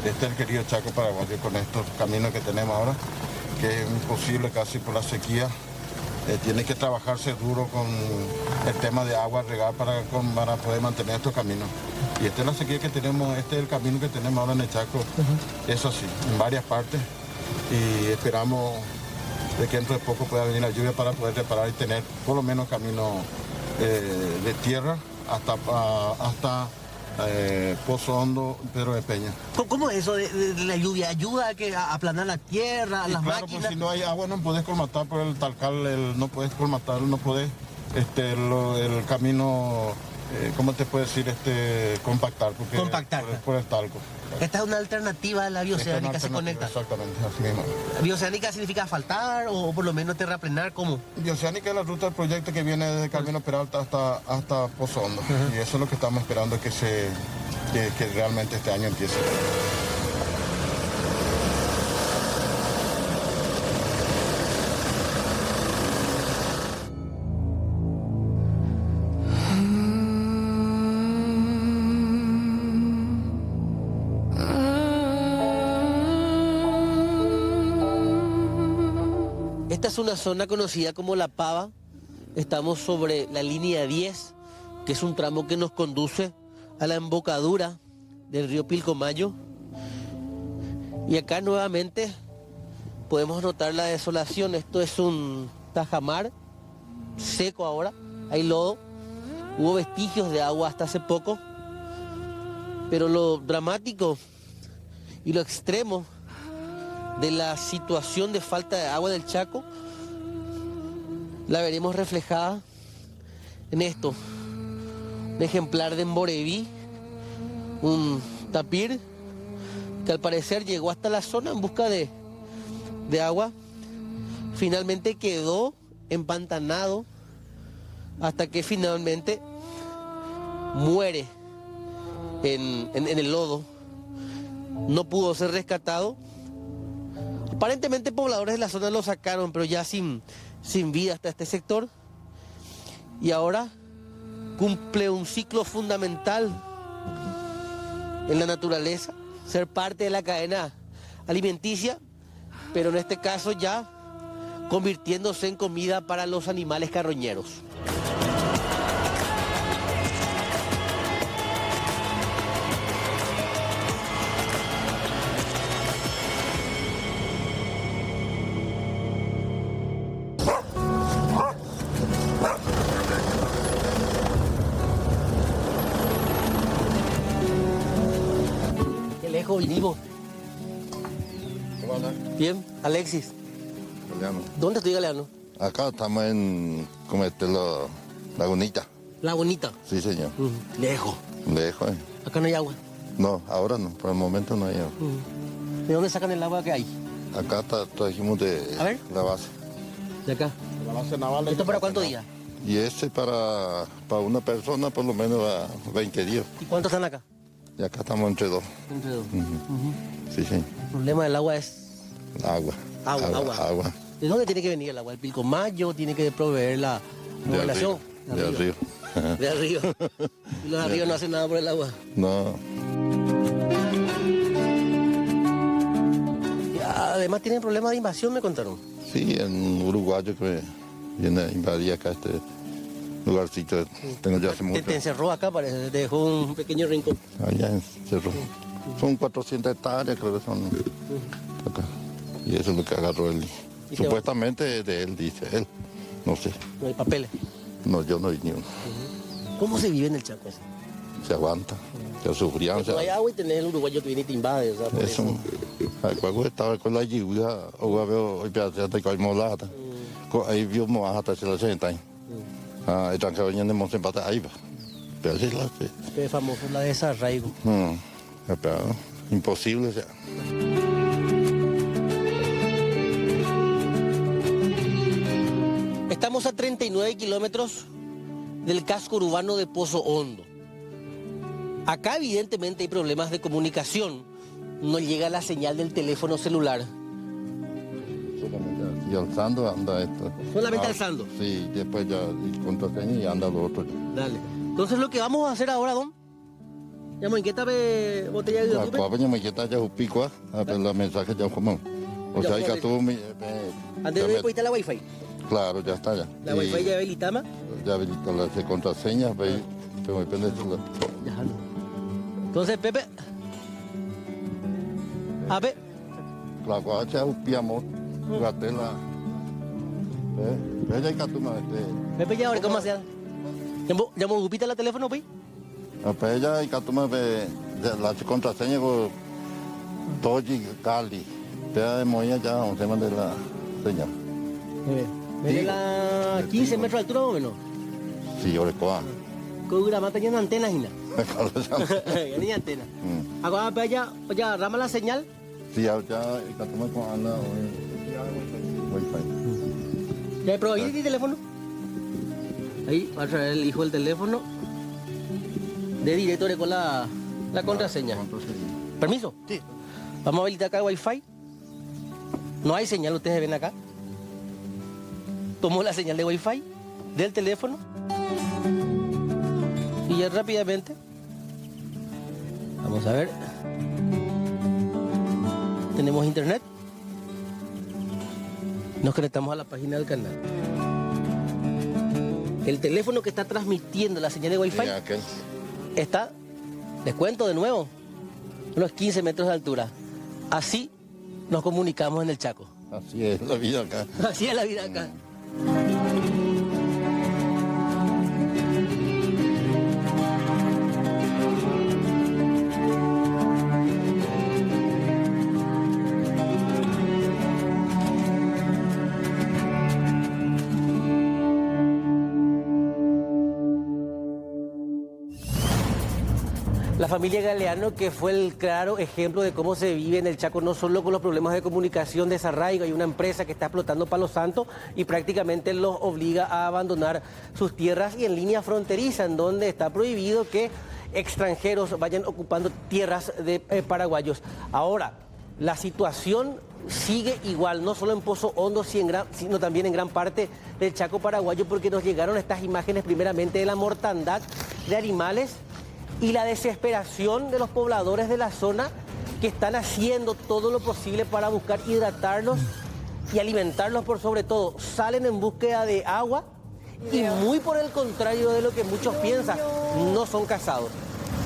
Este es el querido Chaco paraguayo con estos caminos que tenemos ahora, que es imposible casi por la sequía. Tiene que trabajarse duro con el tema de agua, regar para poder mantener estos caminos. Y esta es la sequía que tenemos, este es el camino que tenemos ahora en el Chaco. Eso sí, en varias partes. Y esperamos de que dentro de poco pueda venir la lluvia para poder reparar y tener por lo menos camino de tierra hasta Pozo Hondo, Pedro de Peña. ¿Cómo es eso de la lluvia? ¿Ayuda a aplanar la tierra, a las claro, máquinas? Pues si no hay agua no podés colmatar por el talcal, no podés colmatar, no podés el camino, ¿cómo te puedo decir? Compactar. Compactar. Por el talco. Esta es una alternativa a la bioceánica, se conecta. Exactamente, así mismo. ¿Bioceánica significa asfaltar o por lo menos terraplenar? ¿Cómo? Bioceánica es la ruta del proyecto que viene desde Camino Peralta hasta Pozo Hondo. Y eso es lo que estamos esperando que realmente este año empiece. Esta es una zona conocida como La Pava. Estamos sobre la línea 10, que es un tramo que nos conduce a la embocadura del río Pilcomayo. Y acá nuevamente podemos notar la desolación. Esto es un tajamar seco ahora, hay lodo. Hubo vestigios de agua hasta hace poco, pero lo dramático y lo extremo de la situación de falta de agua del Chaco la veremos reflejada en esto. Un ejemplar de Emboreví, un tapir que al parecer llegó hasta la zona en busca de agua. Finalmente quedó empantanado hasta que finalmente muere en el lodo. No pudo ser rescatado. Aparentemente pobladores de la zona lo sacaron, pero ya sin vida hasta este sector. Y ahora cumple un ciclo fundamental en la naturaleza, ser parte de la cadena alimenticia, pero en este caso ya convirtiéndose en comida para los animales carroñeros. Qué lejos vinimos. Bien, Alexis. Galeano. ¿Dónde estoy, Galeano? Acá estamos en Lagunita. Lagunita. Sí, señor. Lejos. Lejos. Acá no hay agua. No, ahora no, por el momento no hay agua. ¿De dónde sacan el agua que hay? Acá trajimos de la base. ¿De acá? La base naval. ¿Esto para cuántos días? Y ese para una persona por lo menos a 20 días. ¿Y cuántos están acá? Y acá estamos entre dos. Entre dos. Sí, sí. El problema del agua es... Agua. Agua. ¿De dónde tiene que venir el agua? ¿El Pilcomayo tiene que proveer la población? De arriba. De arriba. Y los de arriba no hacen nada por el agua. No. Y además tienen problemas de invasión, me contaron. Sí, en un uruguayo que viene a invadir acá este lugarcito. Tengo ya hace mucho. Te encerró acá, parece, te dejó un pequeño rincón. Allá encerró. Son 400 hectáreas, creo que son acá. Y eso es lo que agarró él. Supuestamente de él, dice él. No sé. No hay papeles. No, yo no vi ni uno. ¿Cómo se vive en el Chaco? Se aguanta. Se sufría. No hay agua y tenés el uruguayo que viene y te invade. O sea, por eso. Cuando estaba con la lluvia, o veo hoy pedazos de molata. Ahí vio más hasta la gente. El tranque venía de Montsempata, ahí va. Pero así la fe. Es famoso la de desarraigo. Pero imposible, o sea. Estamos a 39 kilómetros del casco urbano de Pozo Hondo. Acá evidentemente hay problemas de comunicación. No llega la señal del teléfono celular. Y alzando anda esto. Solamente alzando. Sí, después ya contraseña y anda lo otro. Dale. Entonces lo que vamos a hacer ahora, don. Ya me inquieta botella de la copa ya me inquieta ya un pico, a ver los mensajes ya como. O sea, que tú antes de después está la wifi. Claro, ya está ya. La wifi ya habilitama. Ya habilita las contraseñas, pero depende de eso. Entonces, Pepe. A ver. La guacha es un piamón. Gatela. Ella y Catuma. Pepe, ya ahora cómo se hace. ¿Llamo Gupita el teléfono, pues? Ella y Catuma, la contraseña con Toji Cali. Pega de Moya ya, vamos a de la señal. ¿De la 15 metros de altura o menos? Sí, Orecoa. ¿Con una mata llena de antenas, Gina? Ya ni antena. Ahora, ya, rama la señal. Sí, ya, y Catuma con Ana. ¿Ya probó ahí el teléfono? Ahí va a traer el hijo del teléfono. De directo con la contraseña. ¿Permiso? Sí. Vamos a habilitar acá el wifi. No hay señal, ustedes ven acá. Tomó la señal de wifi del teléfono. Y ya rápidamente. Vamos a ver. Tenemos internet. Nos conectamos a la página del canal. El teléfono que está transmitiendo la señal de wifi está, les cuento de nuevo, unos 15 metros de altura. Así nos comunicamos en el Chaco. Así es la vida acá. Así es la vida acá. La familia Galeano, que fue el claro ejemplo de cómo se vive en el Chaco, no solo con los problemas de comunicación, desarraigo. Hay una empresa que está explotando Palo Santo y prácticamente los obliga a abandonar sus tierras, y en línea fronteriza, en donde está prohibido que extranjeros vayan ocupando tierras de paraguayos. Ahora, la situación sigue igual, no solo en Pozo Hondo, sino también en gran parte del Chaco paraguayo, porque nos llegaron estas imágenes primeramente de la mortandad de animales y la desesperación de los pobladores de la zona que están haciendo todo lo posible para buscar hidratarlos y alimentarlos por sobre todo. Salen en búsqueda de agua y muy por el contrario de lo que muchos piensan, no son cazados.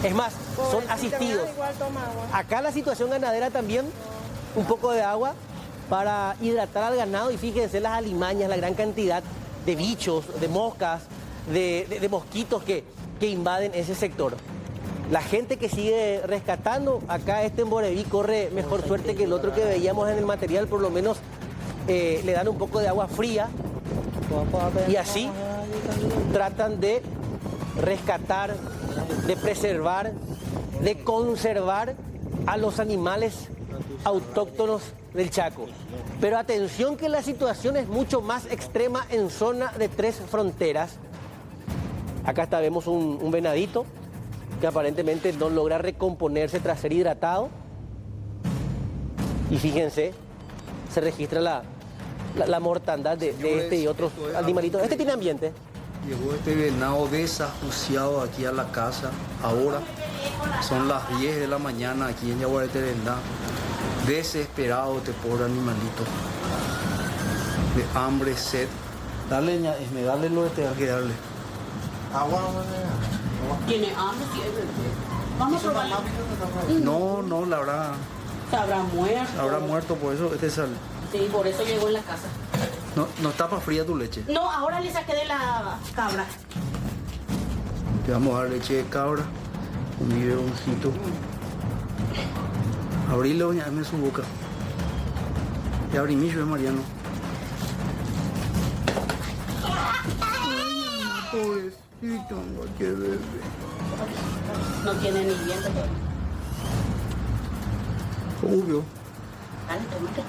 Es más, son asistidos. Acá la situación ganadera también, un poco de agua para hidratar al ganado y fíjense las alimañas, la gran cantidad de bichos, de moscas, de mosquitos que invaden ese sector. La gente que sigue rescatando, acá en Boreví corre mejor suerte que el otro que veíamos en el material, por lo menos le dan un poco de agua fría y así tratan de rescatar, de preservar, de conservar a los animales autóctonos del Chaco. Pero atención que la situación es mucho más extrema en zona de 3 fronteras. Acá vemos un venadito que aparentemente no logra recomponerse tras ser hidratado. Y fíjense, se registra la mortandad de este y otros animalitos. Este tiene ambiente. Llegó este venado desajuciado aquí a la casa. Ahora son las 10 de la mañana aquí en Yaguareterendá. Desesperado este pobre animalito. De hambre, sed. Dale, dale lo que tenga que darle. Agua, ¿Tiene hambre? Vamos a probarlo. No, la habrá... Se habrá muerto. Habrá muerto, por eso este sale. Sí, por eso llegó en la casa. No está para fría tu leche. No, ahora le saqué de la cabra. Te vamos a dar leche de cabra con mi biberoncito. Abrile, doña, dame su boca. Y abrí mi Mariano. Pobrecito, qué bebé. No tiene ni viento. Obvio. Dale, tómate.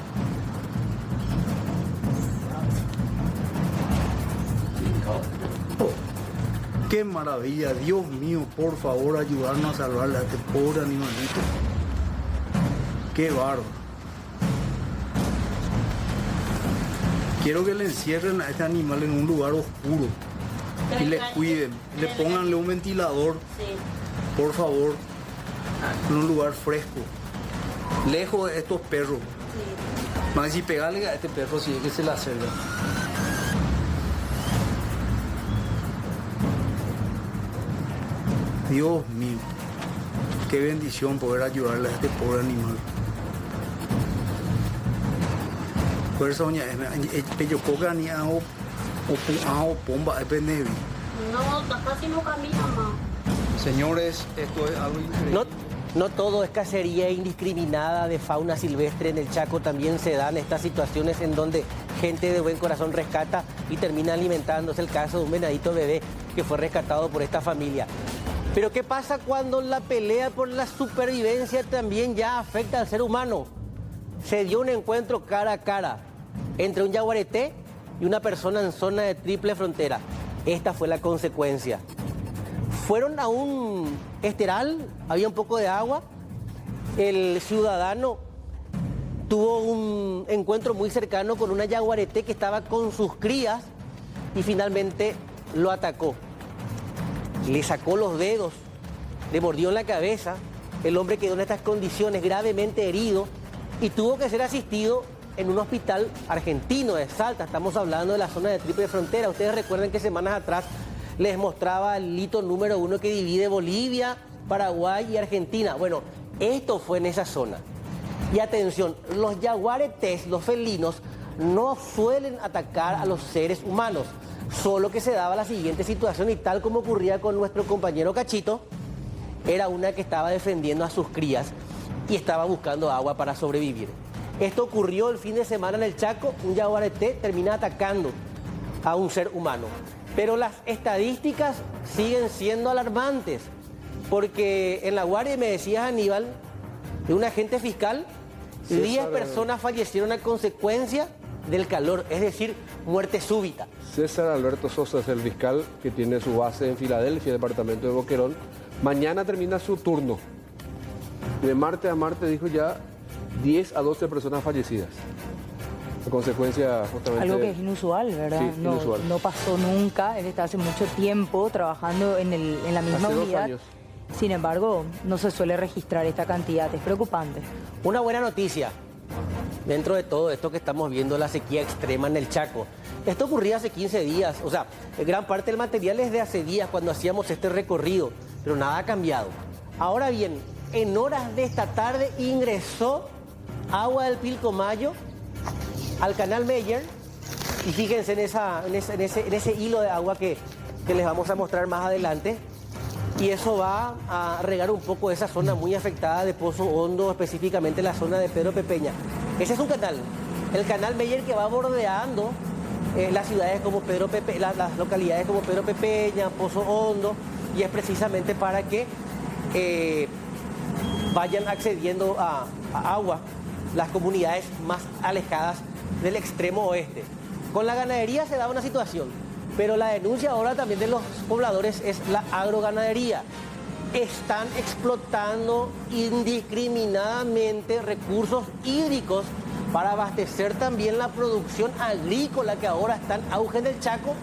Qué maravilla, Dios mío, por favor, ayudarnos a salvarle a este pobre animalito. Qué bárbaro. Quiero que le encierren a este animal en un lugar oscuro y le cuiden, le pónganle un ventilador, por favor, en un lugar fresco, lejos de estos perros. Más si pegarle a este perro si es que se le acerca. Dios mío, qué bendición poder ayudarle a este pobre animal. Por eso, doña, yo coca ni hago pomba, depende. No, casi no camina más. Señores, esto es algo increíble. No todo es cacería indiscriminada de fauna silvestre. En el Chaco también se dan estas situaciones en donde gente de buen corazón rescata y termina alimentándose. El caso de un venadito bebé que fue rescatado por esta familia. Pero ¿qué pasa cuando la pelea por la supervivencia también ya afecta al ser humano? Se dio un encuentro cara a cara entre un yaguareté y una persona en zona de triple frontera. Esta fue la consecuencia. Fueron a un esteral, había un poco de agua. El ciudadano tuvo un encuentro muy cercano con una yaguareté que estaba con sus crías y finalmente lo atacó. Le sacó los dedos, le mordió en la cabeza. El hombre quedó en estas condiciones gravemente herido y tuvo que ser asistido en un hospital argentino de Salta. Estamos hablando de la zona de triple frontera. Ustedes recuerdan que semanas atrás les mostraba el hito número 1 que divide Bolivia, Paraguay y Argentina. Bueno, esto fue en esa zona. Y atención, los yaguaretés, los felinos, no suelen atacar a los seres humanos. Solo que se daba la siguiente situación y tal como ocurría con nuestro compañero Cachito, era una que estaba defendiendo a sus crías y estaba buscando agua para sobrevivir. Esto ocurrió el fin de semana en el Chaco, un yaguareté termina atacando a un ser humano. Pero las estadísticas siguen siendo alarmantes, porque en La Guardia, me decías Aníbal, de un agente fiscal, 10 personas fallecieron a consecuencia del calor, es decir, muerte súbita. César Alberto Sosa es el fiscal que tiene su base en Filadelfia, departamento de Boquerón. Mañana termina su turno. De martes a martes dijo ya 10 a 12 personas fallecidas. A consecuencia justamente... Algo que es inusual, ¿verdad? Sí, no, inusual. No pasó nunca. Él está hace mucho tiempo trabajando en la misma Hace 2 unidad. años. Sin embargo, no se suele registrar esta cantidad. Es preocupante. Una buena noticia. Dentro de todo esto que estamos viendo, la sequía extrema en el Chaco. Esto ocurría hace 15 días. O sea, gran parte del material es de hace días cuando hacíamos este recorrido. Pero nada ha cambiado. Ahora bien, en horas de esta tarde ingresó agua del Pilcomayo al canal Meyer. Y fíjense en ese hilo de agua que les vamos a mostrar más adelante. Y eso va a regar un poco esa zona muy afectada de Pozo Hondo, específicamente la zona de Pedro Pepeña. Ese es un canal, el canal Meyer, que va bordeando las ciudades como las localidades como Pedro Pepeña, Pozo Hondo, y es precisamente para que vayan accediendo a agua las comunidades más alejadas del extremo oeste. Con la ganadería se da una situación. Pero la denuncia ahora también de los pobladores es la agroganadería. Están explotando indiscriminadamente recursos hídricos para abastecer también la producción agrícola que ahora está en auge en el Chaco,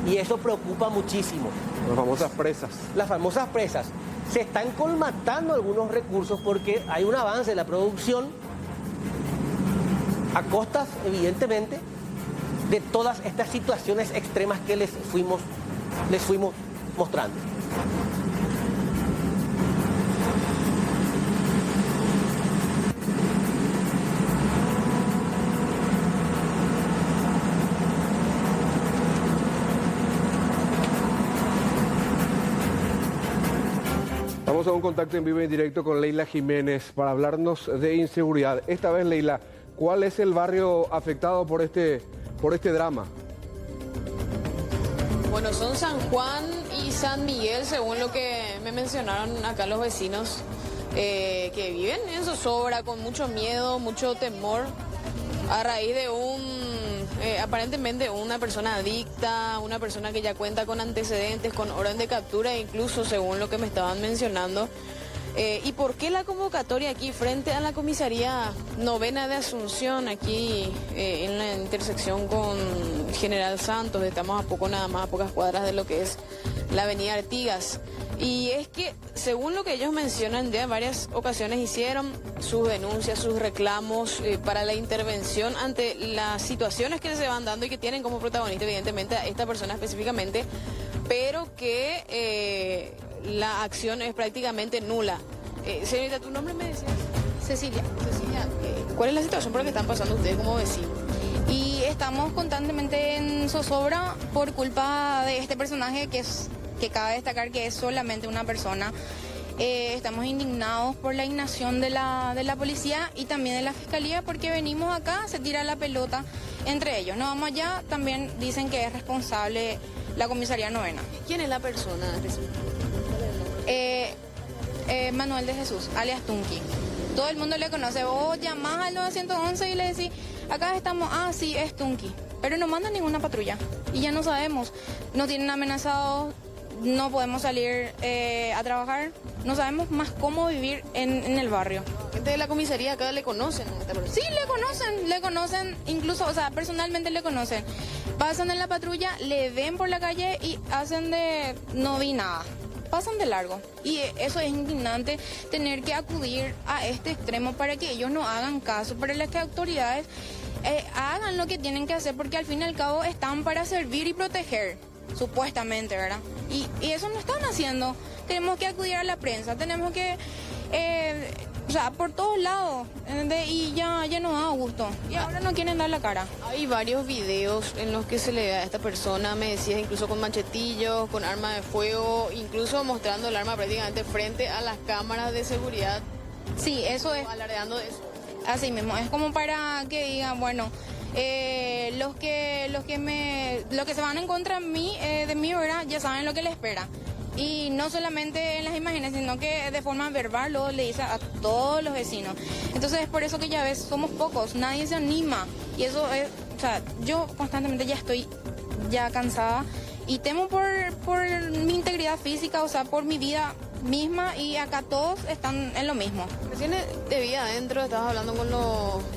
y eso preocupa muchísimo. Las famosas presas. Las famosas presas. Se están colmatando algunos recursos porque hay un avance en la producción a costas, evidentemente, de todas estas situaciones extremas que les fuimos mostrando. Vamos a un contacto en vivo y en directo con Leila Jiménez para hablarnos de inseguridad. Esta vez, Leila, ¿cuál es el barrio afectado por este drama? Bueno, son San Juan y San Miguel, según lo que me mencionaron acá los vecinos que viven en zozobra, con mucho miedo, mucho temor, a raíz de aparentemente una persona adicta, una persona que ya cuenta con antecedentes, con orden de captura, incluso según lo que me estaban mencionando. ¿Y por qué la convocatoria aquí frente a la comisaría novena de Asunción, aquí en la intersección con General Santos? Estamos nada más a pocas cuadras de lo que es la avenida Artigas. Y es que, según lo que ellos mencionan, ya en varias ocasiones hicieron sus denuncias, sus reclamos para la intervención ante las situaciones que se van dando y que tienen como protagonista, evidentemente, a esta persona específicamente, pero que la acción es prácticamente nula. Señorita, ¿tu nombre me decías? Cecilia. Cecilia, ¿cuál es la situación por la que están pasando ustedes como vecinos? Y estamos constantemente en zozobra por culpa de este personaje que cabe destacar que es solamente una persona. Estamos indignados por la inacción de la policía y también de la fiscalía, porque venimos acá, se tira la pelota entre ellos. No vamos allá, también dicen que es responsable la comisaría novena. ¿Quién es la persona? Manuel de Jesús, alias Tunqui. Todo el mundo le conoce. Vos llamás al 911 y le decís, acá estamos, sí, es Tunqui. Pero no mandan ninguna patrulla y ya no sabemos. Nos tienen amenazados, no podemos salir a trabajar, no sabemos más cómo vivir en el barrio. ¿Gente de la comisaría acá le conocen a esta persona? Sí, le conocen, incluso, o sea, personalmente le conocen. Pasan en la patrulla, le ven por la calle y hacen de no vi nada. Pasan de largo. Y eso es indignante, tener que acudir a este extremo para que ellos no hagan caso, para que las autoridades hagan lo que tienen que hacer, porque al fin y al cabo están para servir y proteger, supuestamente, ¿verdad? Y eso no están haciendo. Tenemos que acudir a la prensa, tenemos que... o sea, por todos lados, y ya nos da gusto. Y ahora no quieren dar la cara. Hay varios videos en los que se le ve a esta persona, me decías, incluso con machetillos, con arma de fuego, incluso mostrando el arma prácticamente frente a las cámaras de seguridad. Sí, eso es. Alardeando de eso. Así mismo, es como para que digan, bueno, los que se van en contra de mí, ¿verdad? Ya saben lo que les espera. Y no solamente en las imágenes, sino que de forma verbal luego le dice a todos los vecinos. Entonces es por eso que ya ves, somos pocos, nadie se anima. Y eso es, o sea, yo constantemente ya estoy cansada y temo por mi integridad física, o sea, por mi vida misma y acá todos están en lo mismo. Recién te vi adentro, estabas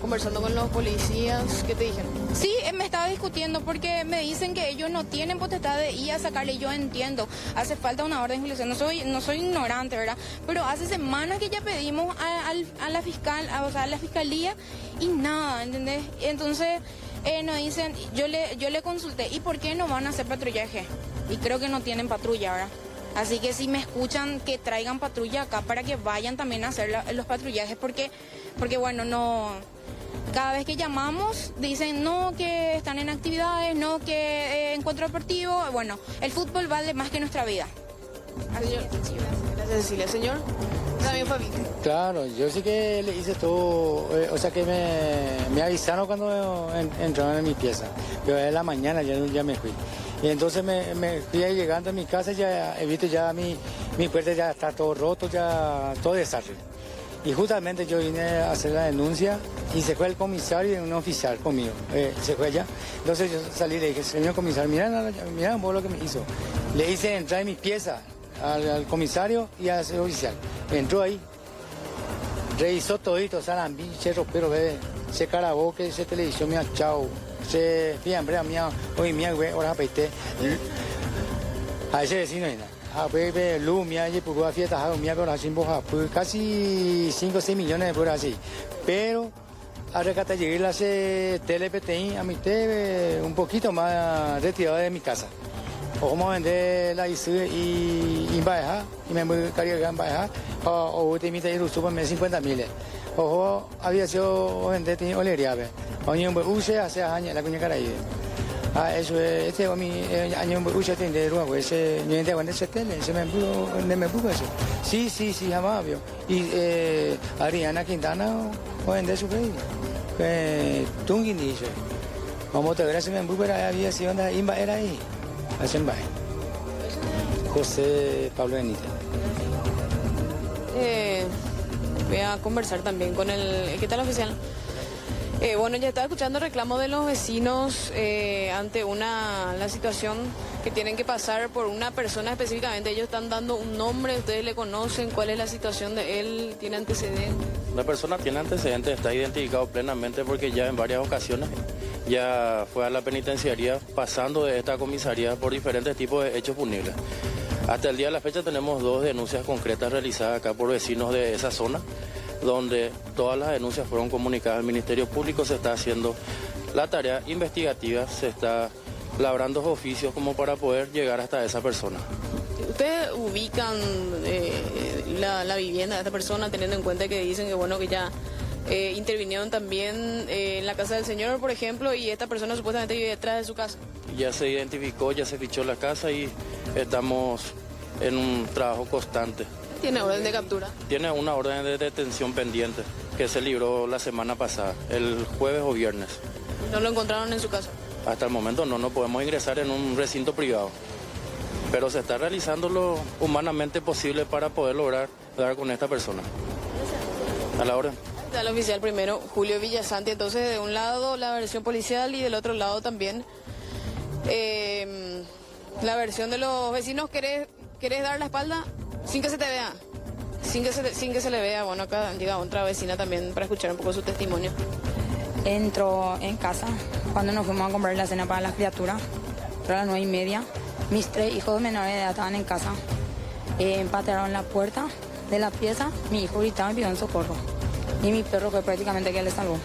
conversando con los policías, ¿qué te dijeron? Sí, me estaba discutiendo porque me dicen que ellos no tienen potestad de ir a sacarle. Yo entiendo, hace falta una orden de jurisdicción, no soy ignorante, ¿verdad? Pero hace semanas que ya pedimos a la fiscal, o sea, a la fiscalía y nada, ¿entendés? Entonces nos dicen, yo le consulté, ¿y por qué no van a hacer patrullaje? Y creo que no tienen patrulla, ¿verdad? Así que si me escuchan, que traigan patrulla acá para que vayan también a hacer los patrullajes, porque bueno, no... Cada vez que llamamos dicen no, que están en actividades, no, que encuentro deportivo. Bueno, el fútbol vale más que nuestra vida. Gracias, Cecilia. Señor, también fue víctima. Claro, yo sí que le hice todo, o sea que me avisaron cuando entraron en mi pieza. Yo en la mañana ya me fui. Y entonces me fui ahí llegando a mi casa, ya he visto ya mi puerta ya está todo roto, ya todo desastre. Y justamente yo vine a hacer la denuncia y se fue el comisario y un oficial conmigo. Se fue allá. Entonces yo salí y le dije, señor comisario, mira vos lo que me hizo. Le hice entrar en mi pieza al comisario y al oficial. Entró ahí, revisó todito, salambí, se rompero, se karaoke, se televisión, mía, chao. Se fiambre a mía, hoy mía, güey, ahora peité. A ese vecino, a ver, luz, mía, y por la fiesta, mía, pero así, casi 5 o 6 millones por así. Pero, a rescatar, llegué a hacer TLPTI, a mi TV, un poquito más retirado de mi casa. O vamos a vender la ISU y baja, y me voy a cargar en baja, o te imita ir a 50.000. O había sido vender olería, año use hace años la cuña caray. Eso es año use tiene ruego ese ni de cuando se tele se me pudo eso. Sí, jamás vio. Y Adriana Quintana o vende su país. Tungin dice. Vamos a ver si me pudo había sido onda imba era ahí. Hacen baje. José Pablo Benítez. Voy a conversar también con ¿qué tal, oficial? Bueno, ya estaba escuchando el reclamo de los vecinos ante la situación que tienen que pasar por una persona específicamente. Ellos están dando un nombre, ustedes le conocen, cuál es la situación de él, tiene antecedentes. La persona tiene antecedentes, está identificado plenamente porque ya en varias ocasiones ya fue a la penitenciaría pasando de esta comisaría por diferentes tipos de hechos punibles. Hasta el día de la fecha tenemos 2 denuncias concretas realizadas acá por vecinos de esa zona, donde todas las denuncias fueron comunicadas al Ministerio Público. Se está haciendo la tarea investigativa, se está labrando oficios como para poder llegar hasta esa persona. ¿Ustedes ubican la vivienda de esta persona, teniendo en cuenta que dicen que bueno que ya intervinieron también en la casa del señor, por ejemplo, y esta persona supuestamente vive detrás de su casa? Ya se identificó, ya se fichó la casa y estamos en un trabajo constante. ¿Tiene orden de captura? Tiene una orden de detención pendiente que se libró la semana pasada, el jueves o viernes. ¿No lo encontraron en su casa? Hasta el momento no podemos ingresar en un recinto privado, pero se está realizando lo humanamente posible para poder lograr dar con esta persona. A la orden. Al oficial primero, Julio Villasanti. Entonces, de un lado la versión policial y del otro lado también la versión de los vecinos. ¿Querés dar la espalda sin que se te vea? Sin que se le vea. Bueno, acá llega otra vecina también para escuchar un poco su testimonio. Entró en casa cuando nos fuimos a comprar la cena para las criaturas, a las 9:30. Mis 3 hijos menores de edad estaban en casa. Patearon la puerta de la pieza, mi hijo gritaba y pidió socorro. Y mi perro fue prácticamente que le salvó.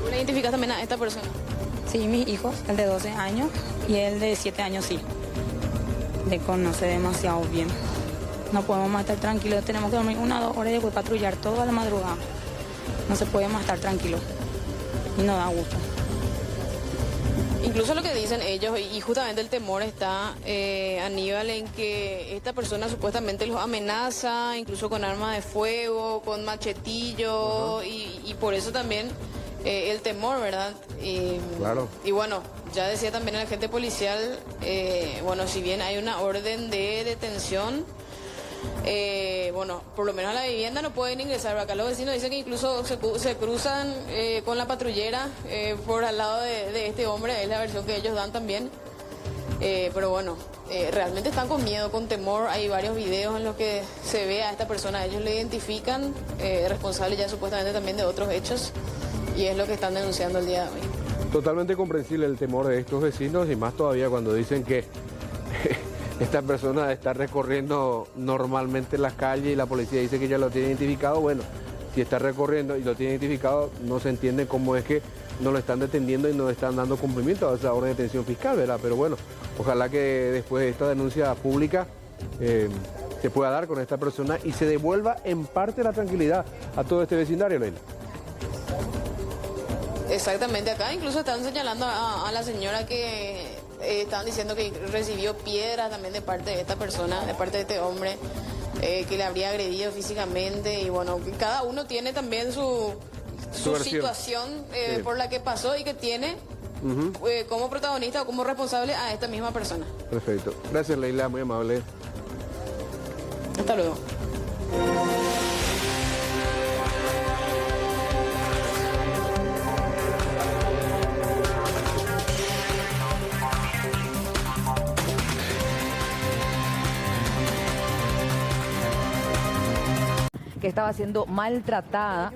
¿Tú le identificas también a esta persona? Sí, mis hijos, el de 12 años y el de 7 años sí. Le conoce demasiado bien. No podemos más estar tranquilos, tenemos que dormir 1 o 2 horas y después patrullar toda la madrugada. No se puede más estar tranquilo y no da gusto. Incluso lo que dicen ellos, y justamente el temor está, Aníbal, en que esta persona supuestamente los amenaza, incluso con armas de fuego, con machetillo, y por eso también el temor, ¿verdad? Claro. Y bueno, ya decía también el agente policial, bueno, si bien hay una orden de detención, bueno, por lo menos a la vivienda no pueden ingresar. Acá los vecinos dicen que incluso se cruzan con la patrullera por al lado de este hombre, es la versión que ellos dan también. Pero bueno, realmente están con miedo, con temor. Hay varios videos en los que se ve a esta persona, ellos le identifican, responsable ya supuestamente también de otros hechos, y es lo que están denunciando el día de hoy. Totalmente comprensible el temor de estos vecinos, y más todavía cuando dicen que esta persona está recorriendo normalmente las calles y la policía dice que ya lo tiene identificado. Bueno, si está recorriendo y lo tiene identificado, no se entiende cómo es que no lo están deteniendo y no le están dando cumplimiento a esa orden de detención fiscal, ¿verdad? Pero bueno, ojalá que después de esta denuncia pública se pueda dar con esta persona y se devuelva en parte la tranquilidad a todo este vecindario, Leila. Exactamente, acá incluso están señalando a la señora que estaban diciendo que recibió piedras también de parte de esta persona, de parte de este hombre, que le habría agredido físicamente, y bueno, cada uno tiene también su situación sí, por la que pasó y que tiene como protagonista o como responsable a esta misma persona. Perfecto. Gracias, Leila, muy amable. Hasta luego. Que estaba siendo maltratada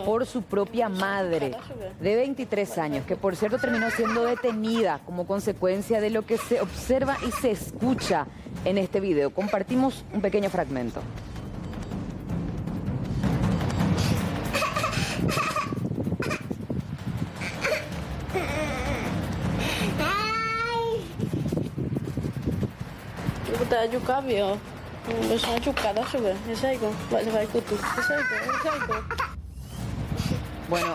por su propia madre de 23 años, que por cierto terminó siendo detenida como consecuencia de lo que se observa y se escucha en este video. Compartimos un pequeño fragmento. Bueno,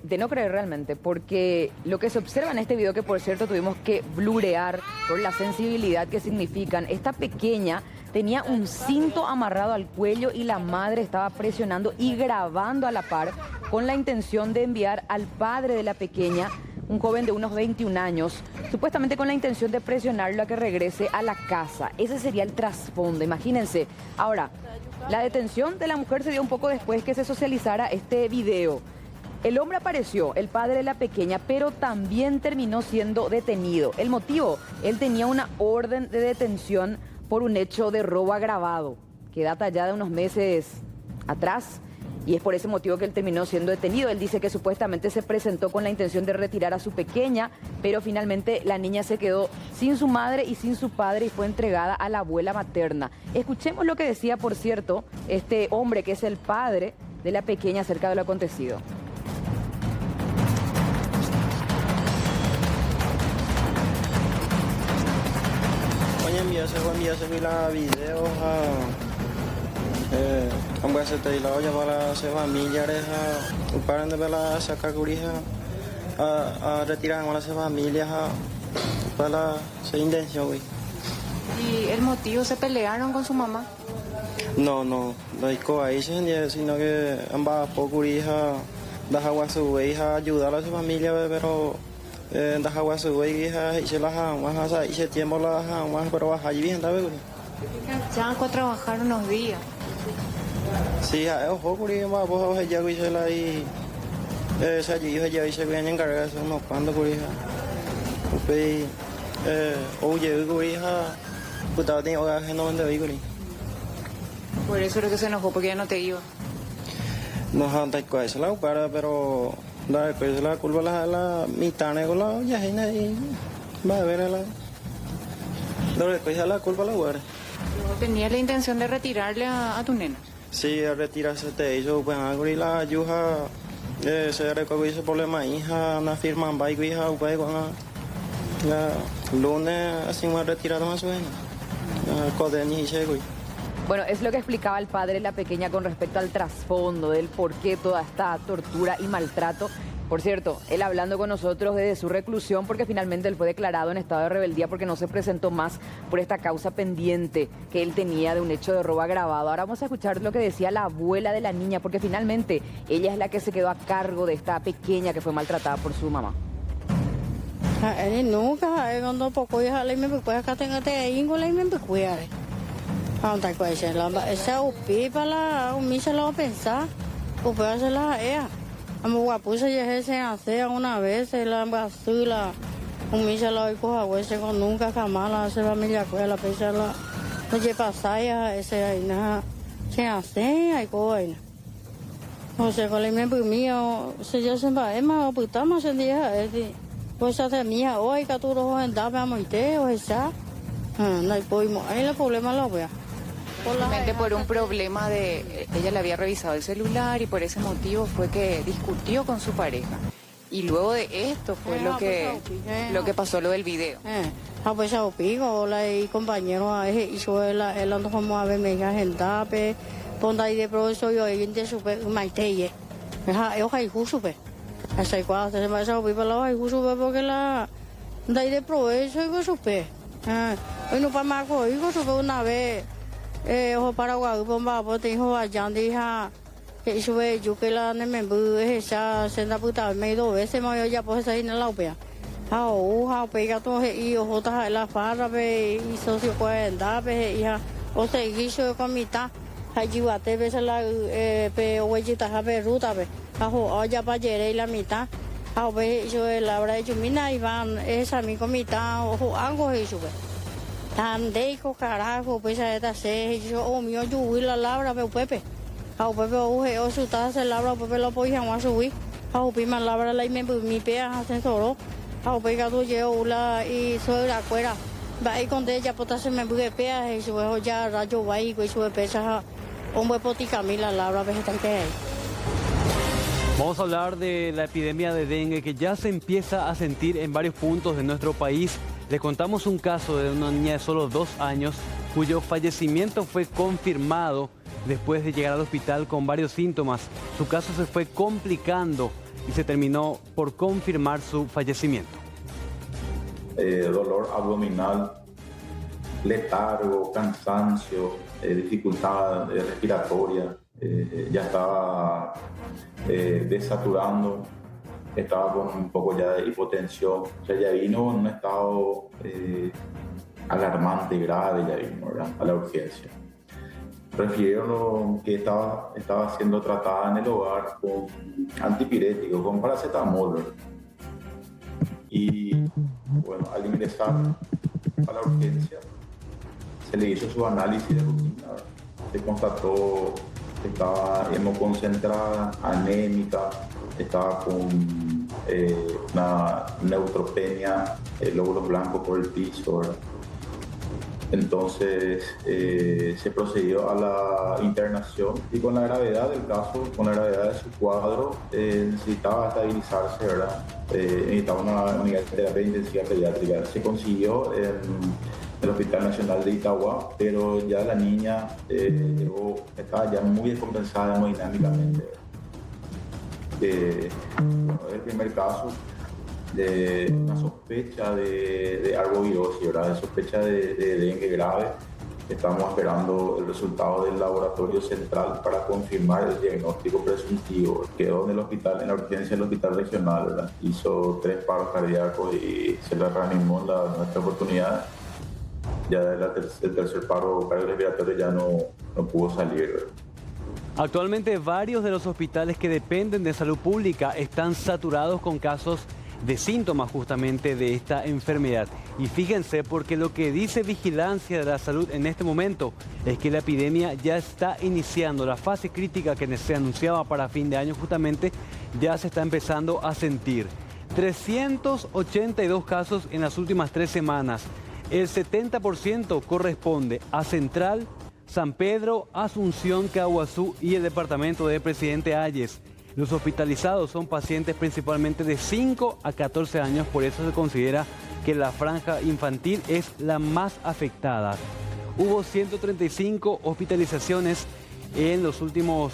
de no creer realmente, porque lo que se observa en este video, que por cierto tuvimos que blurear por la sensibilidad que significan, esta pequeña tenía un cinto amarrado al cuello y la madre estaba presionando y grabando a la par con la intención de enviar al padre de la pequeña, un joven de unos 21 años, supuestamente con la intención de presionarlo a que regrese a la casa. Ese sería el trasfondo, imagínense. Ahora, la detención de la mujer se dio un poco después que se socializara este video. El hombre apareció, el padre de la pequeña, pero también terminó siendo detenido. El motivo, él tenía una orden de detención por un hecho de robo agravado, que data ya de unos meses atrás. Y es por ese motivo que él terminó siendo detenido. Él dice que supuestamente se presentó con la intención de retirar a su pequeña, pero finalmente la niña se quedó sin su madre y sin su padre y fue entregada a la abuela materna. Escuchemos lo que decía, por cierto, este hombre que es el padre de la pequeña acerca de lo acontecido. Enviase la video a se la olla para se familiares a paran de verla sacar curija a retirar a las familias para se intención. ¿Y el motivo se pelearon con su mamá? No, la disco ahí sino que ambas por curija das agua su hija ayudar a su familia, pero das agua su hija y se las más y se tiempo las más pero baja y bien, ¿sabes? Ya fue a trabajar unos días. Sí, ojo, curima, vos ya hice la y esa allí ya hice bien encargado de unos cuantos curija. Pues oye, curija, puta tengo que no vender vehículos. Por eso es que se enojó porque ya no te iba. No han taiko esa la para, pero la culpa la mitad con la ya y va a ver la. No le coge la culpa la guarda. ¿Tenías la intención de retirarle a tu nena? Sí, a retirarse te hizo, pues agri la yuja se recogió problema hija, una firma en bike hija, pues con la lunes así me retiraron a su hija. Codeni y segui. Bueno, es lo que explicaba el padre de la pequeña con respecto al trasfondo del por qué toda esta tortura y maltrato. Por cierto, él hablando con nosotros desde su reclusión porque finalmente él fue declarado en estado de rebeldía porque no se presentó más por esta causa pendiente que él tenía de un hecho de robo agravado. Ahora vamos a escuchar lo que decía la abuela de la niña porque finalmente ella es la que se quedó a cargo de esta pequeña que fue maltratada por su mamá. Nunca, cuando poco ya le me puede acá tenga te íngole y me puede. Anta coisa lá, essa o pipa lá, o missa lá pensar, o pedaço lá é. A minha puxa já recém hace uma vez, ela basula, Un misa la coja huese con nunca jamás la hace familia con la pesa la no se pasa ya ese ahí nada se hace hay coina. O sea, con el miembro mío se ya se va más o putamos en día este pues hace mía hoy que tú lo andaba moite o esa no hay poimo ahí el problema lo vea. Simplemente por un problema de ella le había revisado el celular y por ese motivo fue que discutió con su pareja. Y luego de esto fue lo que pasó, lo del video. Pues yo pico, y compañero, hizo él ando como a ver me agenda, ponda ahí de profesor yo ahí de super maiteye. Yo hay justo pe. Hasta cuando se me ha pipa la hay justo porque la de ahí de profesor yo supe. Hoy no para más yo supe una vez ojo Paraguay bomba bote hijo allá dija que sube yo que la me esa senda puta me do veces me ya pues ahí en la opea pega todo y ojo ta la farra pe y socio cuenta pe ya o se hizo con mitad allí bate veces la pe huellita jabe ruta pe ajo ya para llegar la mitad pe yo la hora yo mina iban esa mi comita ojo algo eso pe tan deco carajo pues esta se yo mío yo la labra pe pepe Pepe o su taza labra Pepe lo podía más subir pima labra la me mi pea hacen solo pega tu llevo la y soy la cuera va ahí con ella potas me bugue pea y su ya rayo va y su pesa un buen potica la labra vegetal que hay. Vamos a hablar de la epidemia de dengue que ya se empieza a sentir en varios puntos de nuestro país. Les contamos un caso de una niña de solo 2 años cuyo fallecimiento fue confirmado después de llegar al hospital con varios síntomas. Su caso se fue complicando y se terminó por confirmar su fallecimiento. Dolor abdominal, letargo, cansancio, dificultad respiratoria, ya estaba desaturando, estaba con un poco ya de hipotensión, o sea, ya vino en un estado alarmante, grave, ya vino, ¿verdad?, a la urgencia. Refirieron que estaba siendo tratada en el hogar con antipirético, con paracetamol, ¿verdad? Y bueno, al ingresar a la urgencia se le hizo su análisis de rutina, ¿verdad? Se constató que estaba hemoconcentrada, anémica, estaba con una neutropenia, lóbulos blancos por el piso, ¿verdad? Entonces se procedió a la internación y con la gravedad del caso, con la gravedad de su cuadro, necesitaba estabilizarse, ¿verdad? Necesitaba una unidad de terapia intensiva pediátrica. Se consiguió en el Hospital Nacional de Itagua, pero ya la niña estaba ya muy descompensada hemodinámicamente. Bueno, es el primer caso de una sospecha de arbovirosis, ¿verdad?, de sospecha de dengue grave. Estamos esperando el resultado del laboratorio central para confirmar el diagnóstico presuntivo. Quedó en el hospital, en la urgencia del hospital regional, ¿verdad? Hizo 3 paros cardíacos y se le reanimó en nuestra oportunidad. Ya el tercer paro cardiorrespiratorio ya no pudo salir, ¿verdad? Actualmente varios de los hospitales que dependen de salud pública están saturados con casos de síntomas justamente de esta enfermedad. Y fíjense, porque lo que dice Vigilancia de la Salud en este momento es que la epidemia ya está iniciando. La fase crítica que se anunciaba para fin de año justamente ya se está empezando a sentir. 382 casos en las últimas 3 semanas. El 70% corresponde a Central, San Pedro, Asunción, Caguazú y el departamento de Presidente Hayes. Los hospitalizados son pacientes principalmente de 5 a 14 años, por eso se considera que la franja infantil es la más afectada. Hubo 135 hospitalizaciones en los últimos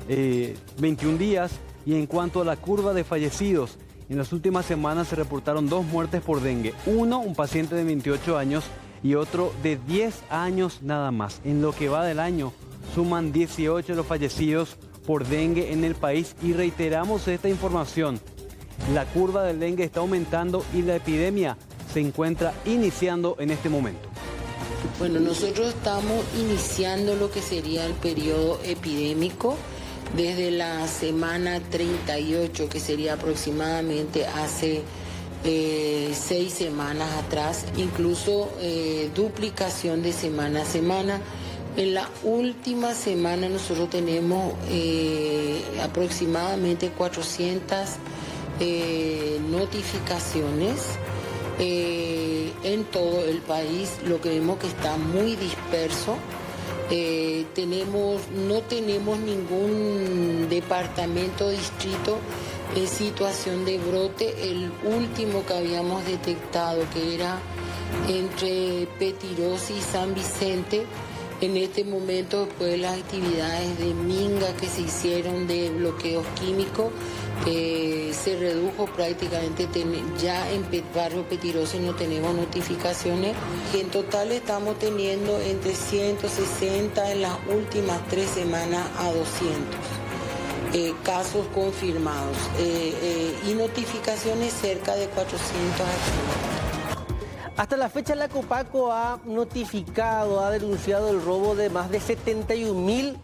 21 días y en cuanto a la curva de fallecidos, en las últimas semanas se reportaron 2 muertes por dengue. Uno, un paciente de 28 años y otro de 10 años nada más. En lo que va del año suman 18 los fallecidos por dengue en el país y reiteramos esta información. La curva del dengue está aumentando y la epidemia se encuentra iniciando en este momento. Bueno, nosotros estamos iniciando lo que sería el periodo epidémico desde la semana 38, que sería aproximadamente hace 6 semanas atrás, incluso duplicación de semana a semana. En la última semana nosotros tenemos aproximadamente 400 notificaciones en todo el país, lo que vemos que está muy disperso. No tenemos ningún departamento, distrito en situación de brote. El último que habíamos detectado, que era entre Petirosi y San Vicente, en este momento, después de las actividades de minga que se hicieron de bloqueos químicos, se redujo prácticamente. Ya en barrio Petirosi no tenemos notificaciones. En total estamos teniendo entre 160 en las últimas 3 semanas a 200 casos confirmados y notificaciones cerca de 400 activos. Hasta la fecha la Copaco ha notificado, ha denunciado el robo de más de 71.000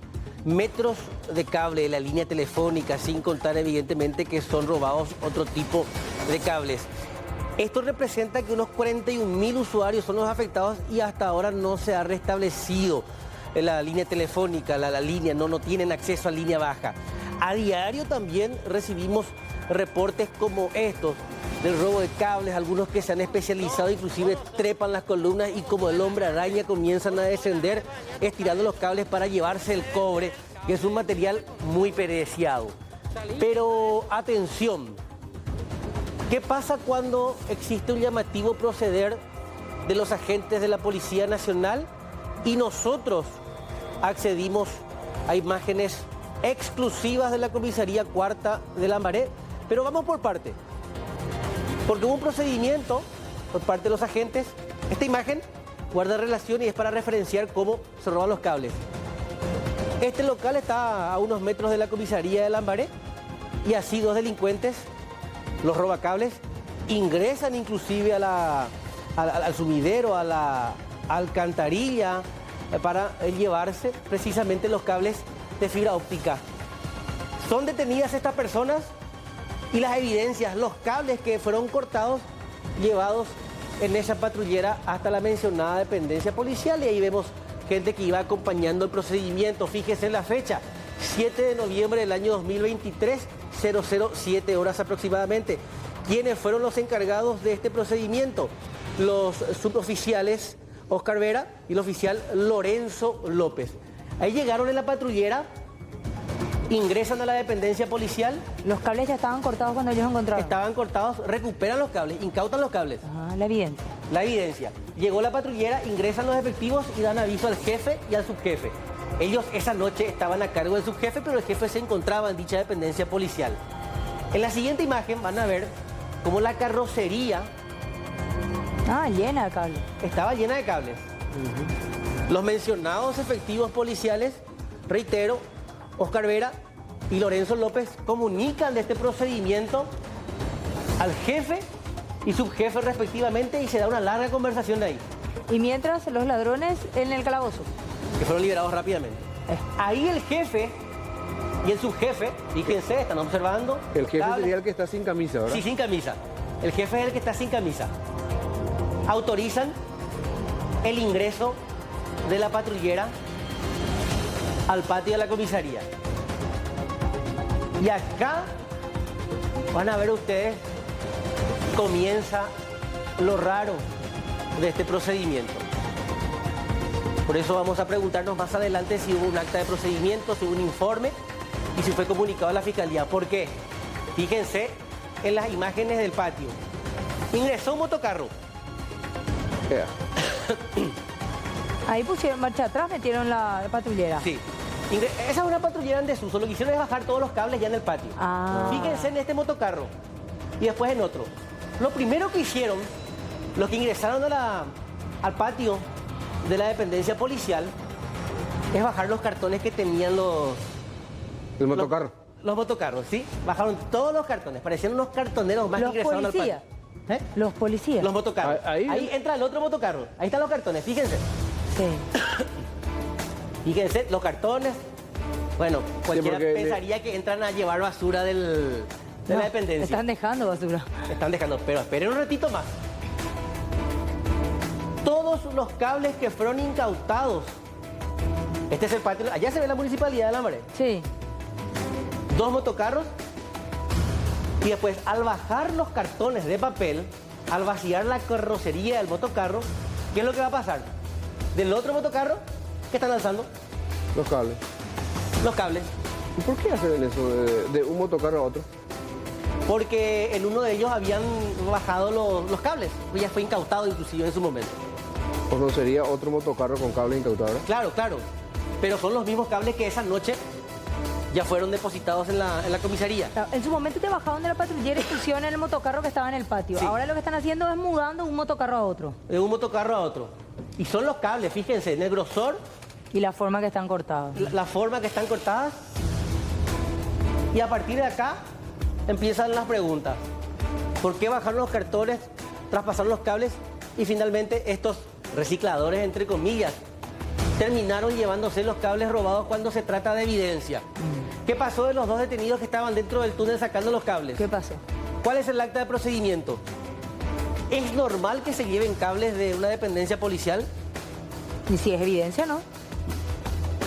metros de cable de la línea telefónica, sin contar evidentemente que son robados otro tipo de cables. Esto representa que unos 41.000 usuarios son los afectados y hasta ahora no se ha restablecido la línea telefónica, la línea, no tienen acceso a línea baja. A diario también recibimos reportes como estos del robo de cables, algunos que se han especializado, inclusive trepan las columnas y como el hombre araña comienzan a descender estirando los cables para llevarse el cobre, que es un material muy preciado. Pero atención, ¿qué pasa cuando existe un llamativo proceder de los agentes de la Policía Nacional y nosotros accedimos a imágenes exclusivas de la Comisaría Cuarta de Lambaré? Pero vamos por parte, porque hubo un procedimiento por parte de los agentes. Esta imagen guarda relación y es para referenciar cómo se roban los cables. Este local está a unos metros de la Comisaría de Lambaré y así 2 delincuentes, los robacables, ingresan inclusive al sumidero, a la alcantarilla, para llevarse precisamente los cables de fibra óptica. Son detenidas estas personas y las evidencias, los cables que fueron cortados, llevados en esa patrullera hasta la mencionada dependencia policial, y ahí vemos gente que iba acompañando el procedimiento. Fíjese en la fecha, 7 de noviembre del año 2023, 007 horas aproximadamente. ¿Quiénes fueron los encargados de este procedimiento? Los suboficiales Oscar Vera y el oficial Lorenzo López. Ahí llegaron en la patrullera, ingresan a la dependencia policial. ¿Los cables ya estaban cortados cuando ellos encontraron? Estaban cortados, recuperan los cables, incautan los cables. La evidencia. La evidencia. Llegó la patrullera, ingresan los efectivos y dan aviso al jefe y al subjefe. Ellos esa noche estaban a cargo del subjefe, pero el jefe se encontraba en dicha dependencia policial. En la siguiente imagen van a ver cómo la carrocería... llena de cables. Estaba llena de cables. Los mencionados efectivos policiales, reitero, Oscar Vera y Lorenzo López, comunican de este procedimiento al jefe y subjefe respectivamente y se da una larga conversación de ahí. Y mientras los ladrones en el calabozo. Que fueron liberados rápidamente. Ahí el jefe y el subjefe, fíjense, están observando. El jefe sería el que está sin camisa, ¿verdad? Sí, sin camisa. El jefe es el que está sin camisa. Autorizan el ingreso de la patrullera al patio de la comisaría. Y acá van a ver ustedes, comienza lo raro de este procedimiento. Por eso vamos a preguntarnos más adelante si hubo un acta de procedimiento, si hubo un informe y si fue comunicado a la Fiscalía. ¿Por qué? Fíjense en las imágenes del patio. Ingresó un motocarro. Ahí pusieron marcha atrás, metieron la patrullera. Sí. Esa es una patrullera en desuso. Lo que hicieron es bajar todos los cables ya en el patio. Fíjense en este motocarro y después en otro. Lo primero que hicieron, los que ingresaron al patio de la dependencia policial, es bajar los cartones que tenían el motocarro. Los motocarros, ¿sí? Bajaron todos los cartones. Parecían unos cartoneros más que ingresaron al patio. Los policías. Los motocarros. Ahí entra el otro motocarro. Ahí están los cartones, fíjense. Sí. Fíjense, los cartones. Bueno, cualquiera pensaría que entran a llevar basura del de la dependencia. Están dejando basura. Están dejando, pero esperen un ratito más. Todos los cables que fueron incautados. Este es el patio. Allá se ve la municipalidad de Lambaré. Sí. 2 motocarros. Y después, al bajar los cartones de papel, al vaciar la carrocería del motocarro, ¿qué es lo que va a pasar? Del otro motocarro, ¿qué están lanzando? Los cables. Los cables. ¿Y por qué hacen eso de un motocarro a otro? Porque en uno de ellos habían bajado los cables. Ya fue incautado inclusive en su momento. ¿O no sería otro motocarro con cables incautados? Claro, claro. Pero son los mismos cables que esa noche ya fueron depositados en la comisaría. En su momento te bajaron de la patrullera y pusieron en el motocarro que estaba en el patio. Sí. Ahora lo que están haciendo es mudando un motocarro a otro. De un motocarro a otro. Y son los cables, fíjense, en el grosor. Y la forma que están cortados. La forma que están cortadas. Y a partir de acá empiezan las preguntas. ¿Por qué bajaron los cartones, traspasaron los cables y finalmente estos recicladores, entre comillas, terminaron llevándose los cables robados cuando se trata de evidencia? ¿Qué pasó de los 2 detenidos que estaban dentro del túnel sacando los cables? ¿Qué pasó? ¿Cuál es el acta de procedimiento? ¿Es normal que se lleven cables de una dependencia policial? Y si es evidencia, ¿no?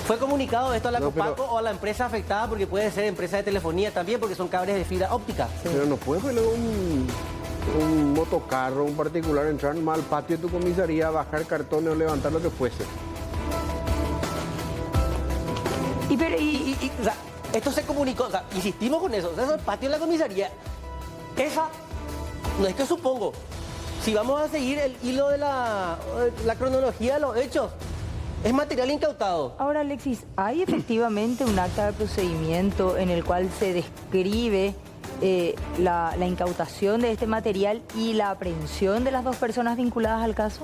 ¿Fue comunicado esto a la Copaco o a la empresa afectada? Porque puede ser empresa de telefonía también, porque son cables de fibra óptica. Pero no puede poner un motocarro, un particular, entrar mal al patio de tu comisaría, bajar cartones o levantar lo que fuese. O sea, esto se comunicó, o sea, insistimos con eso. O sea, eso es el patio de la comisaría. Esa, no es que supongo. Si vamos a seguir el hilo de la cronología de los hechos, es material incautado. Ahora, Alexis, ¿hay efectivamente un acta de procedimiento en el cual se describe la incautación de este material y la aprehensión de las 2 personas vinculadas al caso?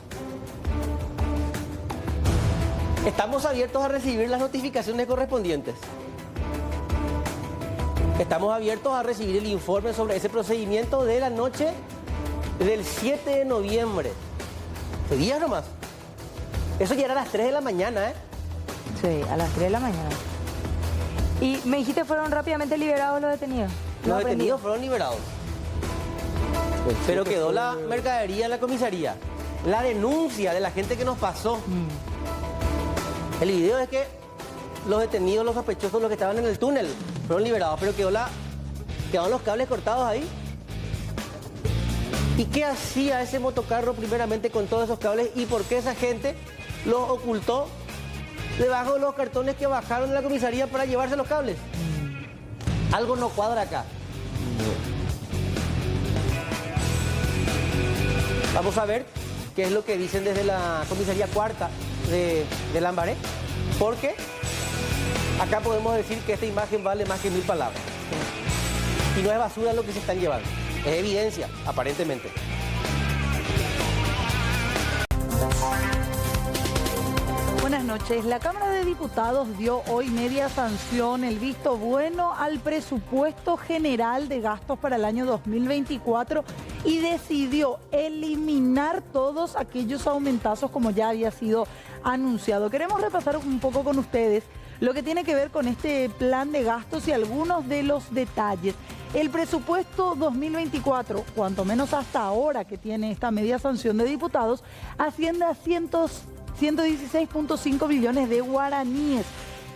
Estamos abiertos a recibir las notificaciones correspondientes. Estamos abiertos a recibir el informe sobre ese procedimiento de la noche del 7 de noviembre. ¿Qué día nomás? Eso ya era a las 3 de la mañana, ¿eh? Sí, a las 3 de la mañana. Y me dijiste fueron rápidamente liberados los detenidos. Los detenidos fueron liberados. Pero quedó la mercadería en la comisaría. La denuncia de la gente que nos pasó. El video es que los detenidos, los sospechosos, los que estaban en el túnel, fueron liberados, pero quedaron los cables cortados ahí. ¿Y qué hacía ese motocarro primeramente con todos esos cables? ¿Y por qué esa gente los ocultó debajo de los cartones que bajaron de la comisaría para llevarse los cables? Algo no cuadra acá. Vamos a ver qué es lo que dicen desde la comisaría cuarta de Lambaré, porque acá podemos decir que esta imagen vale más que 1000 palabras. Y no es basura lo que se están llevando, es evidencia, aparentemente. Buenas noches. La Cámara de Diputados dio hoy media sanción, el visto bueno al presupuesto general de gastos para el año 2024 y decidió eliminar todos aquellos aumentazos como ya había sido anunciado. Queremos repasar un poco con ustedes lo que tiene que ver con este plan de gastos y algunos de los detalles. El presupuesto 2024, cuanto menos hasta ahora que tiene esta media sanción de diputados, asciende a 116.5 billones de guaraníes,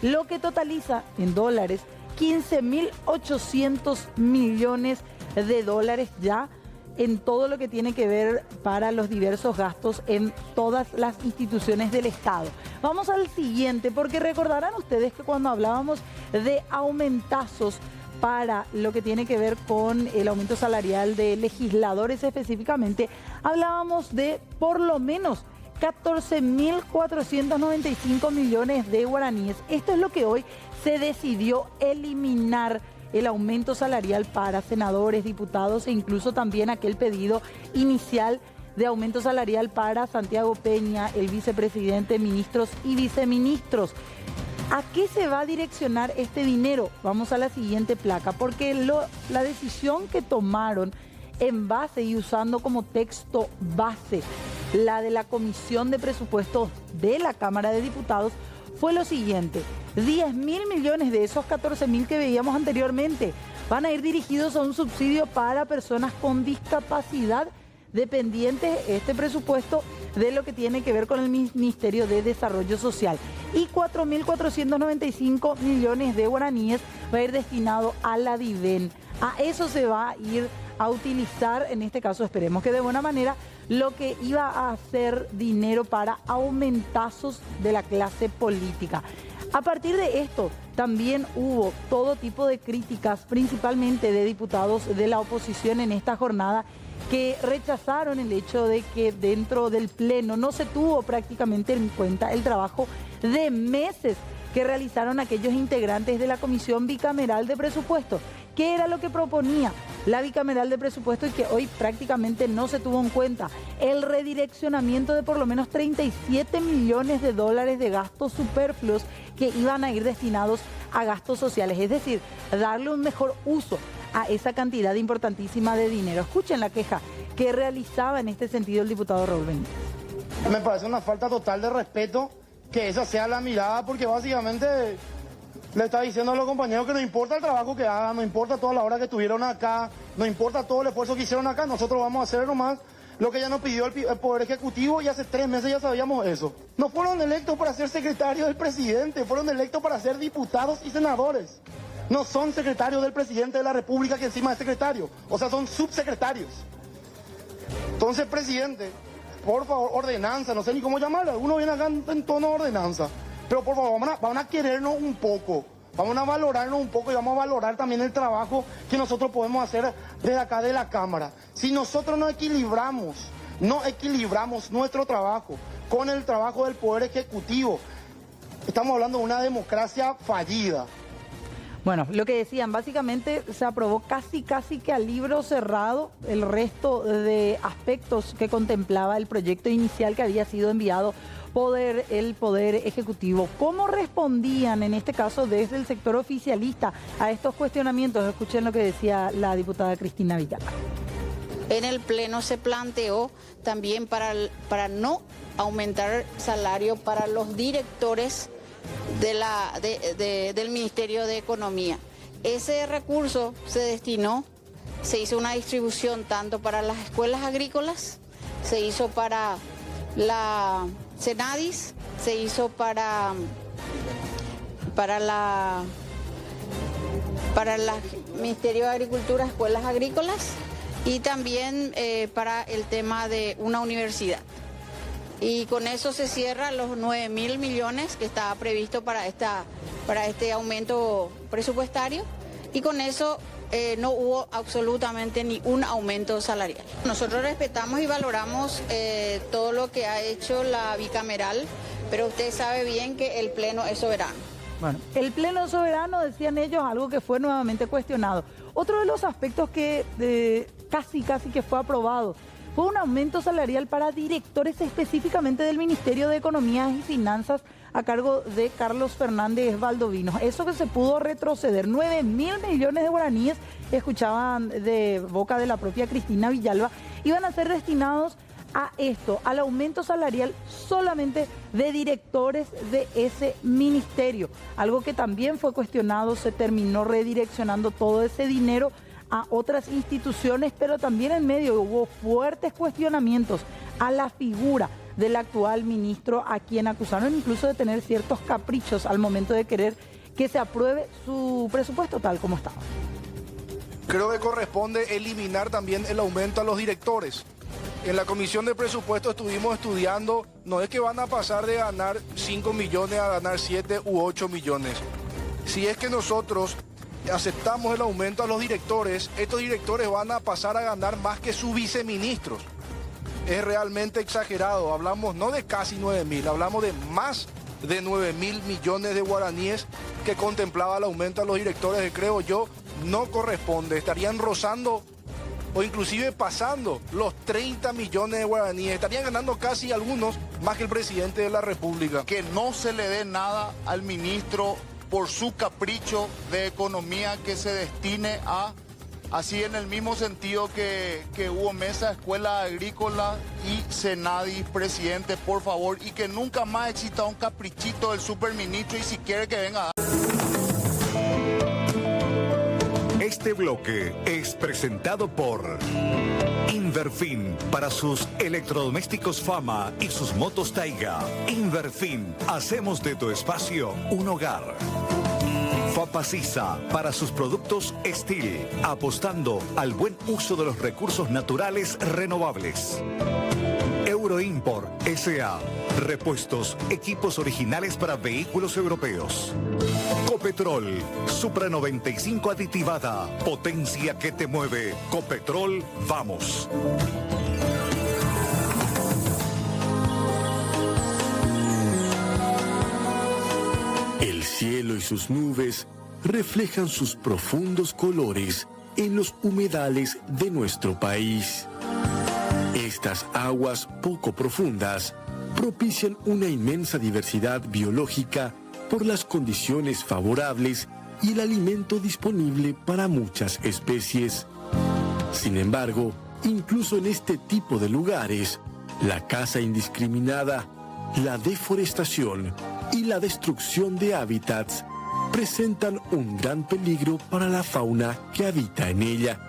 lo que totaliza en dólares 15.800 millones de dólares ya en todo lo que tiene que ver para los diversos gastos en todas las instituciones del Estado. Vamos al siguiente, porque recordarán ustedes que cuando hablábamos de aumentazos para lo que tiene que ver con el aumento salarial de legisladores específicamente, hablábamos de por lo menos 14.495 millones de guaraníes. Esto es lo que hoy se decidió eliminar, el aumento salarial para senadores, diputados e incluso también aquel pedido inicial de aumento salarial para Santiago Peña, el vicepresidente, ministros y viceministros. ¿A qué se va a direccionar este dinero? Vamos a la siguiente placa, porque la decisión que tomaron en base y usando como texto base la de la Comisión de Presupuestos de la Cámara de Diputados fue lo siguiente: 10.000 millones de esos 14.000 que veíamos anteriormente van a ir dirigidos a un subsidio para personas con discapacidad dependientes, este presupuesto, de lo que tiene que ver con el Ministerio de Desarrollo Social. Y 4.495 millones de guaraníes va a ir destinado a la DIVEN. A eso se va a ir a utilizar, en este caso esperemos que de buena manera, lo que iba a ser dinero para aumentazos de la clase política. A partir de esto, también hubo todo tipo de críticas, principalmente de diputados de la oposición en esta jornada, que rechazaron el hecho de que dentro del Pleno no se tuvo prácticamente en cuenta el trabajo de meses que realizaron aquellos integrantes de la Comisión Bicameral de Presupuesto. ¿Qué era lo que proponía la Bicameral de Presupuesto y que hoy prácticamente no se tuvo en cuenta? El redireccionamiento de por lo menos 37 millones de dólares de gastos superfluos que iban a ir destinados a gastos sociales, es decir, darle un mejor uso a esa cantidad importantísima de dinero. Escuchen la queja que realizaba en este sentido el diputado Raúl Benítez. Me parece una falta total de respeto que esa sea la mirada, porque básicamente le está diciendo a los compañeros que no importa el trabajo que hagan, no importa toda la hora que estuvieron acá, no importa todo el esfuerzo que hicieron acá, nosotros vamos a hacer nomás lo que ya nos pidió el Poder Ejecutivo y hace 3 meses ya sabíamos eso. No fueron electos para ser secretarios del presidente, fueron electos para ser diputados y senadores. No son secretarios del presidente de la República, que encima es secretario, o sea, son subsecretarios. Entonces, presidente, por favor, ordenanza, no sé ni cómo llamarla, uno viene acá en tono de ordenanza, pero por favor, vamos a querernos un poco, vamos a valorarnos un poco y vamos a valorar también el trabajo que nosotros podemos hacer desde acá de la Cámara. Si nosotros no equilibramos nuestro trabajo con el trabajo del Poder Ejecutivo, estamos hablando de una democracia fallida. Bueno, lo que decían, básicamente se aprobó casi que a libro cerrado el resto de aspectos que contemplaba el proyecto inicial que había sido enviado por el Poder Ejecutivo. ¿Cómo respondían, en este caso, desde el sector oficialista a estos cuestionamientos? Escuchen lo que decía la diputada Cristina Villalba. En el Pleno se planteó también para no aumentar salario para los directores del Ministerio de Economía. Ese recurso se destinó, se hizo una distribución tanto para las escuelas agrícolas, se hizo para la Senadis, se hizo para el Ministerio de Agricultura, escuelas agrícolas y también para el tema de una universidad. Y con eso se cierran los 9.000 millones que estaba previsto para este aumento presupuestario y con eso no hubo absolutamente ni un aumento salarial. Nosotros respetamos y valoramos todo lo que ha hecho la bicameral, pero usted sabe bien que el Pleno es soberano. Bueno, el Pleno es soberano, decían ellos, algo que fue nuevamente cuestionado. Otro de los aspectos que casi que fue aprobado fue un aumento salarial para directores específicamente del Ministerio de Economía y Finanzas a cargo de Carlos Fernández Valdovinos. Eso que se pudo retroceder, 9.000 millones de guaraníes, escuchaban de boca de la propia Cristina Villalba, iban a ser destinados a esto, al aumento salarial solamente de directores de ese ministerio. Algo que también fue cuestionado, se terminó redireccionando todo ese dinero a otras instituciones, pero también en medio hubo fuertes cuestionamientos a la figura del actual ministro, a quien acusaron incluso de tener ciertos caprichos al momento de querer que se apruebe su presupuesto tal como estaba. Creo que corresponde eliminar también el aumento a los directores. En la Comisión de Presupuestos estuvimos estudiando, no es que van a pasar de ganar 5 millones a ganar 7 u 8 millones. Si es que nosotros aceptamos el aumento a los directores, estos directores van a pasar a ganar más que sus viceministros. Es realmente exagerado, hablamos no de casi 9.000, hablamos de más de 9.000 millones de guaraníes que contemplaba el aumento a los directores, que creo yo no corresponde. Estarían rozando o inclusive pasando los 30 millones de guaraníes, estarían ganando casi algunos más que el presidente de la República. Que no se le dé nada al ministro por su capricho de economía, que se destine a, así en el mismo sentido que hubo Mesa, Escuela Agrícola y Senadis, presidente, por favor, y que nunca más exista un caprichito del superministro y si quiere que venga. Este bloque es presentado por Inverfin, para sus electrodomésticos Fama y sus motos Taiga. Inverfin, hacemos de tu espacio un hogar. Fapasisa, para sus productos Steel, apostando al buen uso de los recursos naturales renovables. Euroimport S.A. Repuestos, equipos originales para vehículos europeos. Copetrol, Supra 95 aditivada, potencia que te mueve. Copetrol, vamos. El cielo y sus nubes reflejan sus profundos colores en los humedales de nuestro país. Estas aguas poco profundas propician una inmensa diversidad biológica por las condiciones favorables y el alimento disponible para muchas especies. Sin embargo, incluso en este tipo de lugares, la caza indiscriminada, la deforestación y la destrucción de hábitats presentan un gran peligro para la fauna que habita en ella.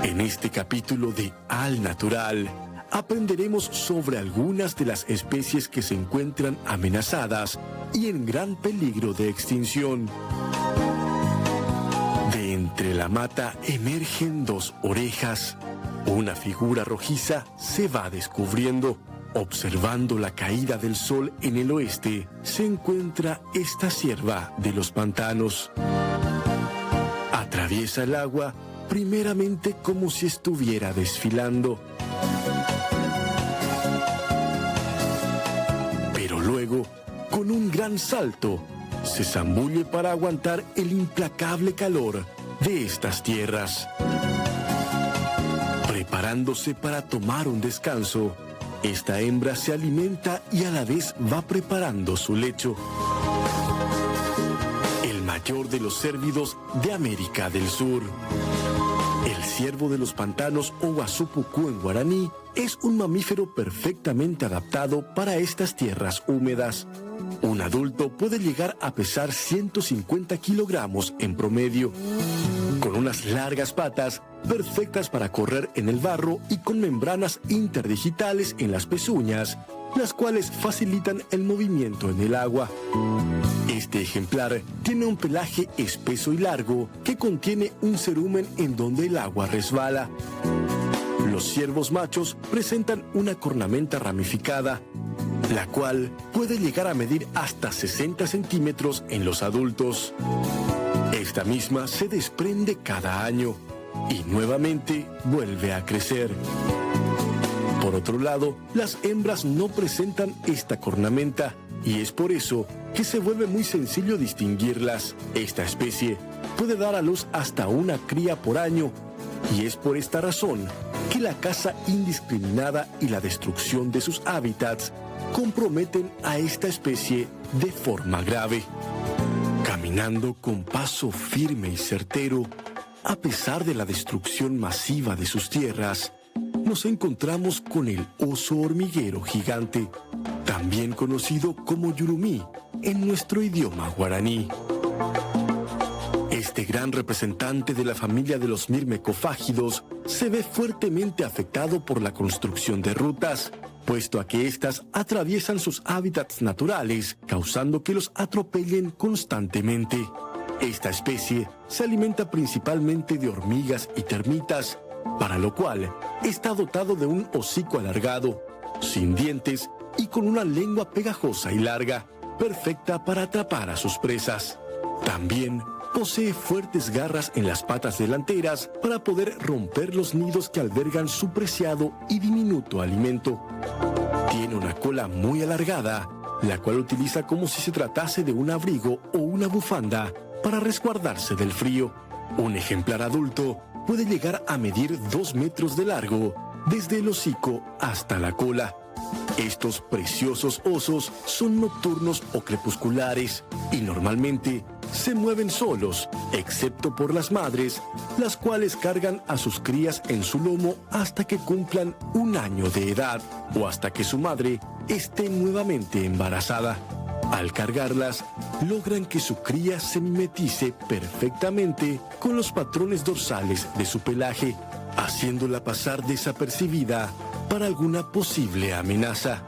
En este capítulo de Al Natural, aprenderemos sobre algunas de las especies que se encuentran amenazadas y en gran peligro de extinción. De entre la mata emergen dos orejas. Una figura rojiza se va descubriendo. Observando la caída del sol en el oeste, se encuentra esta cierva de los pantanos. Atraviesa el agua primeramente como si estuviera desfilando. Pero luego, con un gran salto, se zambulle para aguantar el implacable calor de estas tierras. Preparándose para tomar un descanso, esta hembra se alimenta y a la vez va preparando su lecho. El mayor de los cérvidos de América del Sur. El ciervo de los pantanos o guasupucú en guaraní es un mamífero perfectamente adaptado para estas tierras húmedas. Un adulto puede llegar a pesar 150 kilogramos en promedio. Con unas largas patas, perfectas para correr en el barro y con membranas interdigitales en las pezuñas, las cuales facilitan el movimiento en el agua. Este ejemplar tiene un pelaje espeso y largo que contiene un cerumen en donde el agua resbala. Los ciervos machos presentan una cornamenta ramificada, la cual puede llegar a medir hasta 60 centímetros en los adultos. Esta misma se desprende cada año y nuevamente vuelve a crecer. Por otro lado, las hembras no presentan esta cornamenta y es por eso que se vuelve muy sencillo distinguirlas. Esta especie puede dar a luz hasta una cría por año y es por esta razón que la caza indiscriminada y la destrucción de sus hábitats comprometen a esta especie de forma grave. Caminando con paso firme y certero, a pesar de la destrucción masiva de sus tierras, nos encontramos con el oso hormiguero gigante, también conocido como yurumí en nuestro idioma guaraní. Este gran representante de la familia de los mirmecofágidos se ve fuertemente afectado por la construcción de rutas, puesto a que éstas atraviesan sus hábitats naturales, causando que los atropellen constantemente. Esta especie se alimenta principalmente de hormigas y termitas, para lo cual está dotado de un hocico alargado, sin dientes y con una lengua pegajosa y larga, perfecta para atrapar a sus presas. También posee fuertes garras en las patas delanteras para poder romper los nidos que albergan su preciado y diminuto alimento. Tiene una cola muy alargada, la cual utiliza como si se tratase de un abrigo o una bufanda para resguardarse del frío. Un ejemplar adulto puede llegar a medir 2 metros de largo, desde el hocico hasta la cola. Estos preciosos osos son nocturnos o crepusculares y normalmente se mueven solos, excepto por las madres, las cuales cargan a sus crías en su lomo hasta que cumplan 1 año de edad o hasta que su madre esté nuevamente embarazada. Al cargarlas, logran que su cría se mimetice perfectamente con los patrones dorsales de su pelaje, haciéndola pasar desapercibida para alguna posible amenaza.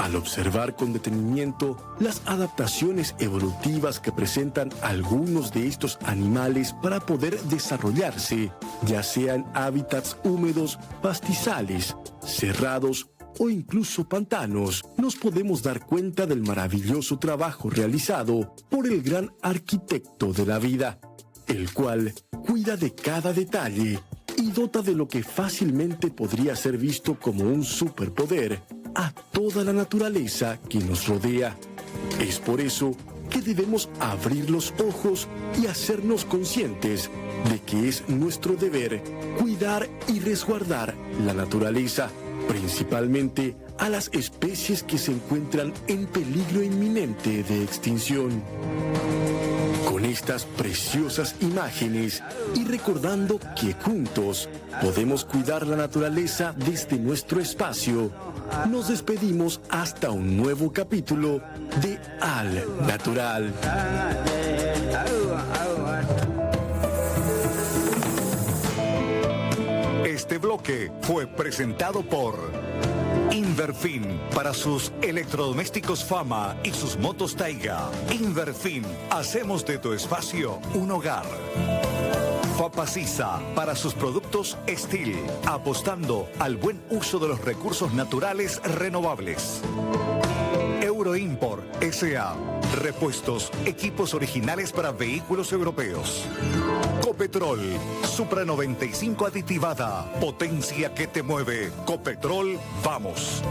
Al observar con detenimiento las adaptaciones evolutivas que presentan algunos de estos animales para poder desarrollarse, ya sean hábitats húmedos, pastizales, cerrados o incluso pantanos, nos podemos dar cuenta del maravilloso trabajo realizado por el gran arquitecto de la vida, el cual cuida de cada detalle y dota de lo que fácilmente podría ser visto como un superpoder a toda la naturaleza que nos rodea. Es por eso que debemos abrir los ojos y hacernos conscientes de que es nuestro deber cuidar y resguardar la naturaleza, principalmente a las especies que se encuentran en peligro inminente de extinción. Con estas preciosas imágenes y recordando que juntos podemos cuidar la naturaleza desde nuestro espacio, nos despedimos hasta un nuevo capítulo de Al Natural. Este bloque fue presentado por Inverfin para sus electrodomésticos Fama y sus motos Taiga. Inverfin, hacemos de tu espacio un hogar. Fapacisa para sus productos Estil, apostando al buen uso de los recursos naturales renovables. Euroimport S.A. Repuestos, equipos originales para vehículos europeos. Copetrol, Supra 95 aditivada, potencia que te mueve. Copetrol, vamos.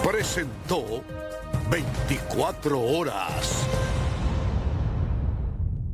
Presentó 24 horas.